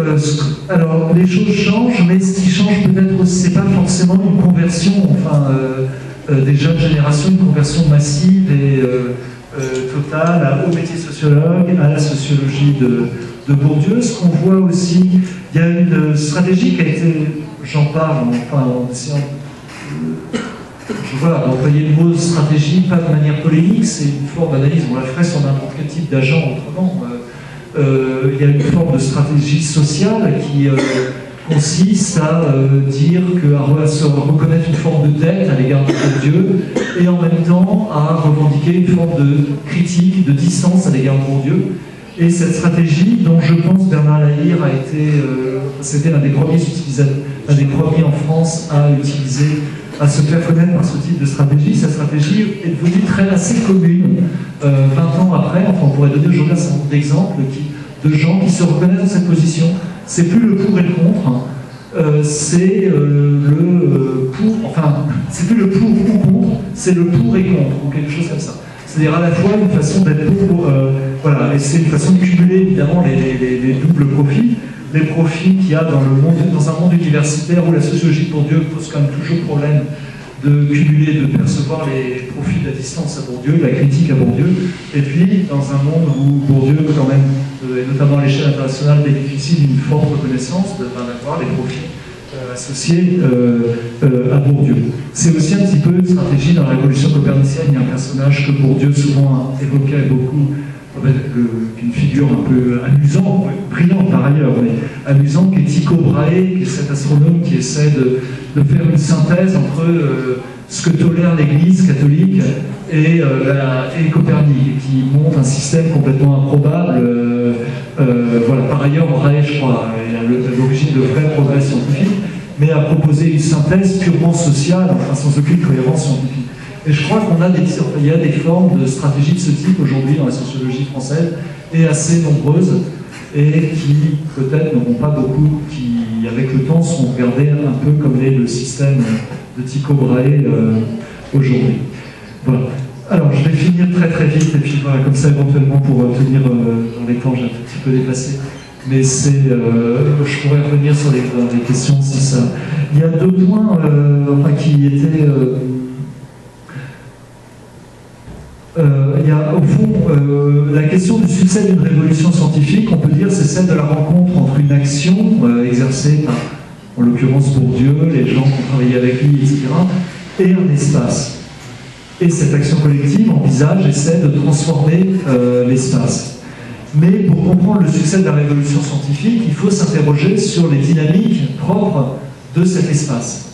alors, les choses changent, mais ce qui change peut-être, c'est pas forcément une conversion, des jeunes générations, une conversion massive et totale au métier sociologue, à la sociologie de Bourdieu. Ce qu'on voit aussi, il y a une stratégie qui a été, j'en parle, en essayant d'employer le mot stratégie, pas de manière polémique, c'est une forme d'analyse, on la ferait sur n'importe quel type d'agent autrement. Il y a une forme de stratégie sociale qui consiste à dire à se reconnaître une forme de dette à l'égard de Bourdieu et en même temps à revendiquer une forme de critique, de distance à l'égard de Bourdieu. Et cette stratégie, dont je pense Bernard Lahire a été, c'était l'un des premiers utilisateurs, l'un des premiers en France à utiliser, à se faire connaître par ce type de stratégie. Cette stratégie est devenue assez commune 20 ans après. On pourrait donner aujourd'hui un certain nombre d'exemples de gens qui se reconnaissent dans cette position. C'est plus le pour et le contre. c'est le pour, enfin, c'est plus le pour ou contre, c'est le pour et contre, ou quelque chose comme ça. C'est-à-dire à la fois une façon d'être pour, voilà, et c'est une façon de cumuler évidemment les doubles profits, les profits qu'il y a dans un monde universitaire où la sociologie pour Dieu pose quand même toujours problème de cumuler, de percevoir les profits de la distance à Bourdieu, de la critique à Bourdieu, et puis dans un monde où Bourdieu quand même, et notamment à l'échelle internationale, bénéficie d'une forte reconnaissance, d'avoir les profits associés à Bourdieu. C'est aussi un petit peu une stratégie dans la révolution copernicienne. Il y a un personnage que Bourdieu souvent évoquait beaucoup, une figure un peu amusante, brillante par ailleurs, mais amusante, qui est Tycho Brahe, qui est cet astronome qui essaie de faire une synthèse entre ce que tolère l'Église catholique et Copernic, et qui montre un système complètement improbable. Voilà. Par ailleurs, Brahe, je crois, est à l'origine de vrais progrès scientifiques, mais a proposé une synthèse purement sociale, enfin sans aucune cohérence scientifique. Et je crois il y a des formes de stratégie de ce type aujourd'hui dans la sociologie française, et assez nombreuses, et qui peut-être n'auront pas beaucoup, qui avec le temps sont regardées un peu comme l'est le système de Tycho Brahe aujourd'hui. Voilà. Alors je vais finir très très vite, et puis voilà, comme ça éventuellement pour tenir dans les temps, j'ai un petit peu dépassé. Mais c'est, je pourrais revenir sur les questions si ça. Il y a deux points qui étaient. Il y a au fond la question du succès d'une révolution scientifique, on peut dire, c'est celle de la rencontre entre une action exercée par, en l'occurrence Bourdieu, les gens qui ont travaillé avec lui, etc., et un espace. Et cette action collective envisage, essaie de transformer l'espace. Mais pour comprendre le succès de la révolution scientifique, il faut s'interroger sur les dynamiques propres de cet espace.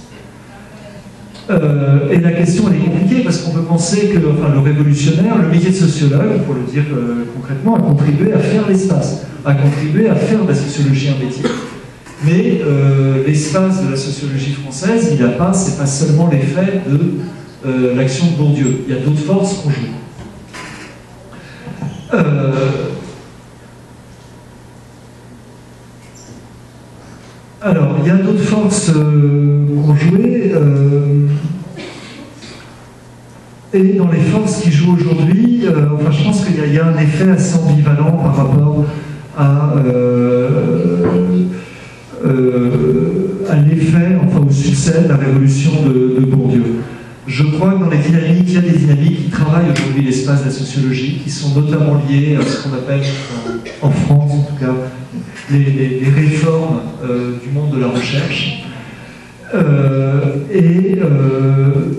Et la question elle est compliquée parce qu'on peut penser que le révolutionnaire, le métier de sociologue, pour le dire concrètement, a contribué à faire l'espace, a contribué à faire de la sociologie un métier. Mais l'espace de la sociologie française, il n'a pas, c'est pas seulement l'effet de l'action de Bourdieu. Il y a d'autres forces qu'on joue. Alors, il y a d'autres forces qu'on jouait, et dans les forces qui jouent aujourd'hui, je pense qu'il y a un effet assez ambivalent par rapport à l'effet, au succès de la révolution de Bourdieu. Je crois que dans les dynamiques, il y a des dynamiques qui travaillent aujourd'hui l'espace de la sociologie, qui sont notamment liées à ce qu'on appelle, en France en tout cas, les réformes du monde de la recherche.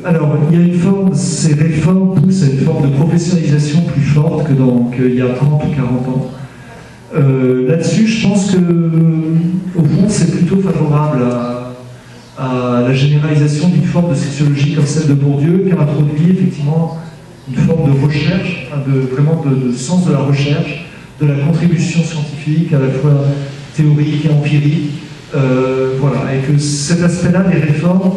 Alors, il y a une forme, ces réformes poussent à une forme de professionnalisation plus forte qu'il y a 30 ou 40 ans. Là-dessus, je pense que, au fond, c'est plutôt favorable à la généralisation d'une forme de sociologie comme celle de Bourdieu, qui a introduit effectivement une forme de recherche, vraiment de sens de la recherche, de la contribution scientifique, à la fois théorique et empirique, voilà, et que cet aspect-là des réformes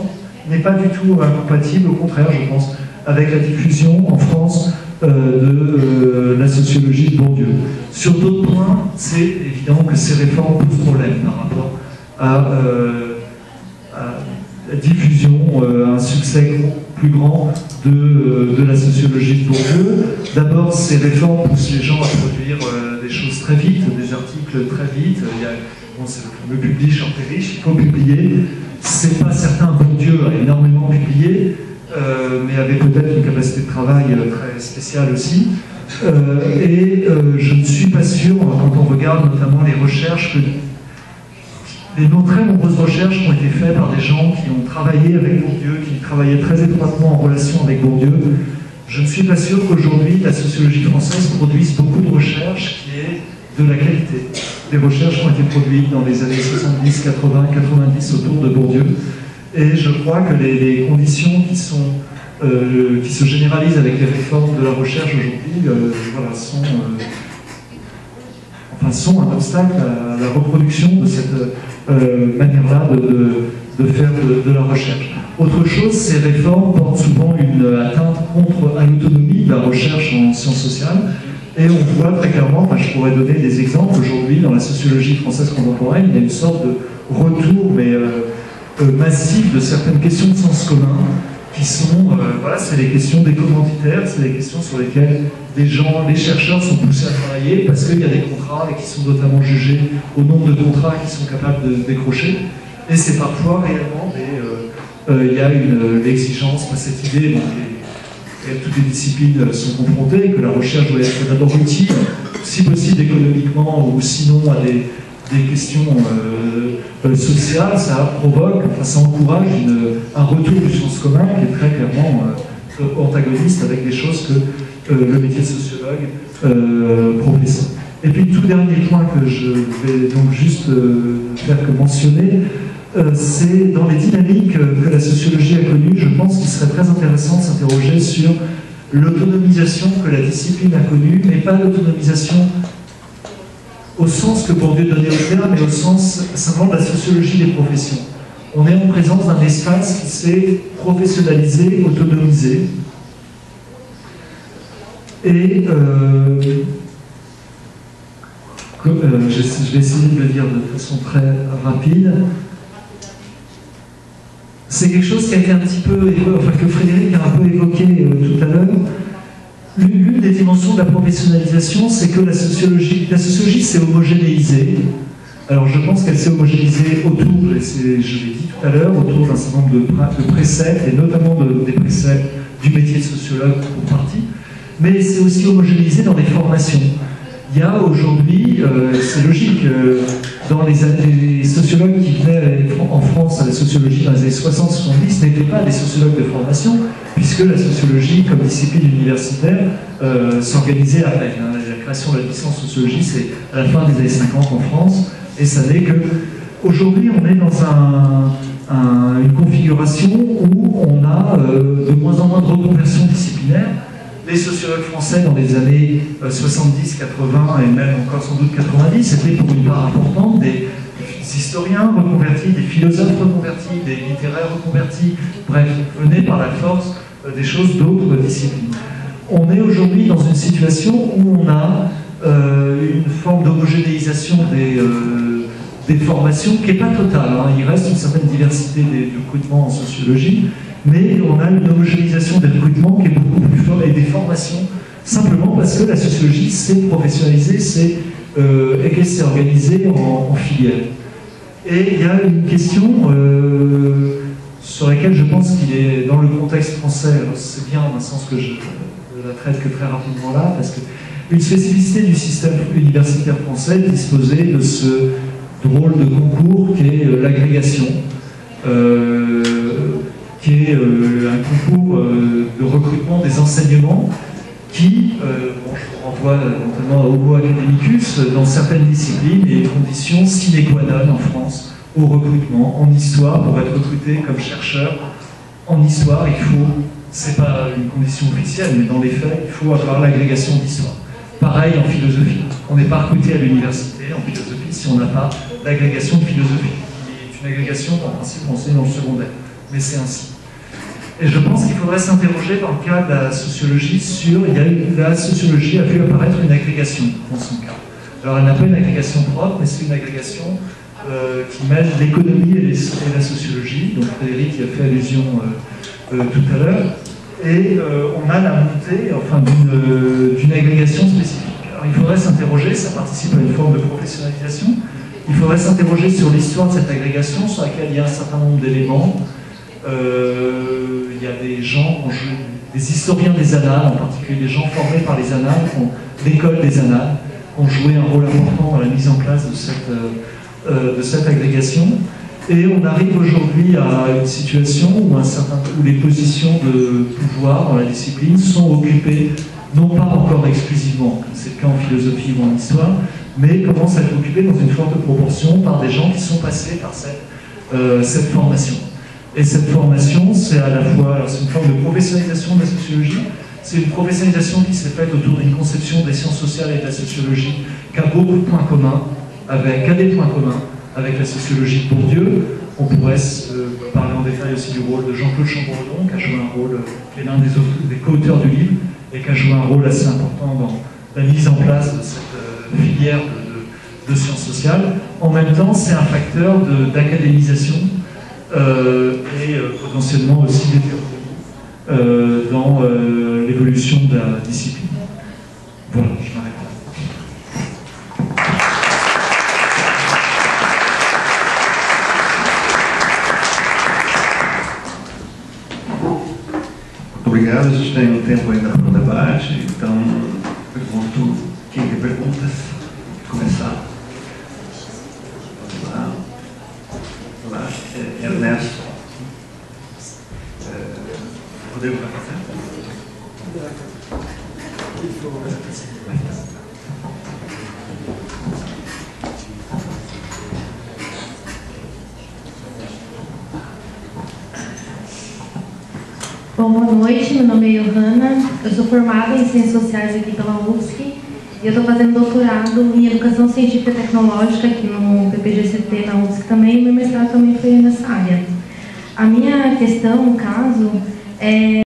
n'est pas du tout incompatible, au contraire, je pense, avec la diffusion en France de la sociologie de Bourdieu. Sur d'autres points, c'est évident que ces réformes posent problème par rapport à la diffusion, un succès plus grand de la sociologie de Bourdieu. D'abord, ces réformes poussent les gens à produire des choses très vite, des articles très vite. C'est le publish en perish, il faut publier. C'est pas certain, Bourdieu a énormément publié, mais avait peut-être une capacité de travail très spéciale aussi. Je ne suis pas sûr, quand on regarde notamment les recherches, les très nombreuses recherches qui ont été faites par des gens qui ont travaillé avec Bourdieu, qui travaillaient très étroitement en relation avec Bourdieu. Je ne suis pas sûr qu'aujourd'hui la sociologie française produise beaucoup de recherches qui est de la qualité. Des recherches qui ont été produites dans les années 70, 80, 90 autour de Bourdieu. Et je crois que les conditions qui se généralisent avec les réformes de la recherche aujourd'hui sont un obstacle à la reproduction de cette manière-là de faire de la recherche. Autre chose, ces réformes portent souvent une atteinte à l'autonomie de la recherche en sciences sociales, Et on voit très clairement, je pourrais donner des exemples, aujourd'hui dans la sociologie française contemporaine, il y a une sorte de retour massif de certaines questions de sens commun qui sont, voilà, c'est les questions d'éco-identitaires, c'est les questions sur lesquelles des chercheurs sont poussés à travailler parce qu'il y a des contrats et qui sont notamment jugés au nombre de contrats qu'ils sont capables de décrocher. Et c'est parfois réellement il y a l'exigence, cette idée, toutes les disciplines sont confrontées, que la recherche doit être d'abord utile, si possible économiquement, ou sinon à des questions sociales, ça provoque, ça encourage un retour du sens commun qui est très clairement antagoniste avec des choses que le métier de sociologue professe. Et puis, tout dernier point que je vais donc juste faire que mentionner, c'est dans les dynamiques que la sociologie a connues, je pense qu'il serait très intéressant de s'interroger sur l'autonomisation que la discipline a connue, mais pas l'autonomisation au sens que Bourdieu donnait au terme, mais au sens simplement de la sociologie des professions. On est en présence d'un espace qui s'est professionnalisé, autonomisé, et je vais essayer de le dire de façon très rapide. C'est quelque chose qui a été un petit peu, que Frédéric a un peu évoqué tout à l'heure. L'une des dimensions de la professionnalisation, c'est que la sociologie s'est homogénéisée. Alors je pense qu'elle s'est homogénéisée autour, je l'ai dit tout à l'heure, autour d'un certain nombre de préceptes, et notamment des préceptes du métier de sociologue pour partie, mais c'est aussi homogénéisé dans les formations. Il y a aujourd'hui, c'est logique, dans les sociologues qui venaient en France à la sociologie dans les années 60-70 n'étaient pas des sociologues de formation, puisque la sociologie, comme discipline universitaire, s'organisait à peine. La création de la licence sociologie, c'est à la fin des années 50 en France, et ça n'est que... Aujourd'hui, on est dans une configuration où on a de moins en moins de reconversion disciplinaire. Les sociologues français dans les années 70, 80 et même encore sans doute 90, c'était pour une part importante des historiens reconvertis, des philosophes reconvertis, des littéraires reconvertis, bref, venés par la force des choses d'autres disciplines. On est aujourd'hui dans une situation où on a une forme d'homogénéisation des formations qui n'est pas totale. Hein. Il reste une certaine diversité des recrutements en sociologie, mais on a une homogénéisation des recrutements qui est beaucoup plus forte et des formations, simplement parce que la sociologie s'est professionnalisée et qu'elle s'est organisée en filière. Et il y a une question sur laquelle je pense qu'il est, dans le contexte français, c'est bien dans le sens que je la traite que très rapidement là, parce que une spécificité du système universitaire français disposait de ce drôle de concours qui est l'agrégation. Qui est un concours de recrutement des enseignements qui, je vous renvoie notamment à Homo Academicus, dans certaines disciplines, et conditions sine qua non en France au recrutement. En histoire, pour être recruté comme chercheur, en histoire, il faut, c'est pas une condition officielle, mais dans les faits, il faut avoir l'agrégation d'histoire. Pareil en philosophie. On n'est pas recruté à l'université en philosophie si on n'a pas l'agrégation de philosophie, qui est une agrégation en principe enseignée dans le secondaire. Mais c'est ainsi. Et je pense qu'il faudrait s'interroger dans le cas de la sociologie sur... la sociologie a vu apparaître une agrégation dans son cas. Alors elle n'a pas une agrégation propre, mais c'est une agrégation qui mêle l'économie et la sociologie. Donc Frédéric y a fait allusion tout à l'heure. Et on a la montée d'une agrégation spécifique. Alors il faudrait s'interroger, ça participe à une forme de professionnalisation, il faudrait s'interroger sur l'histoire de cette agrégation, sur laquelle il y a un certain nombre d'éléments. Il y a des gens, des historiens des annales, en particulier des gens formés par les annales, l'école des annales, ont joué un rôle important dans la mise en place de cette agrégation. Et on arrive aujourd'hui à une situation où les positions de pouvoir dans la discipline sont occupées, non pas encore exclusivement, comme c'est le cas en philosophie ou en histoire, mais commencent à être occupées dans une forte proportion par des gens qui sont passés par cette formation. Et cette formation, c'est à la fois, c'est une forme de professionnalisation de la sociologie, c'est une professionnalisation qui s'est faite autour d'une conception des sciences sociales et de la sociologie qui a beaucoup de points communs, des points communs avec la sociologie de Bourdieu. On pourrait parler en détail aussi du rôle de Jean-Claude Chambourdon, qui a joué un rôle, qui est l'un des co-auteurs du livre, et qui a joué un rôle assez important la mise en place de cette filière de sciences sociales. En même temps, c'est un facteur d'académisation et potentiellement aussi d'hétérogénéité dans l'évolution de la discipline. Voilà, je m'arrête là. Obrigado, a gente tem tempo ainda para o debate, então pergunto quem tem perguntas. Começar. Vamos lá. Ernesto. Rodrigo vai fazer? Bom, boa noite, meu nome é Johanna, eu sou formada em Ciências Sociais aqui pela UFSC e eu estou fazendo doutorado em Educação Científica e Tecnológica aqui no PPGCT na UFSC também, e meu mestrado também foi nessa área. A minha questão, no caso, é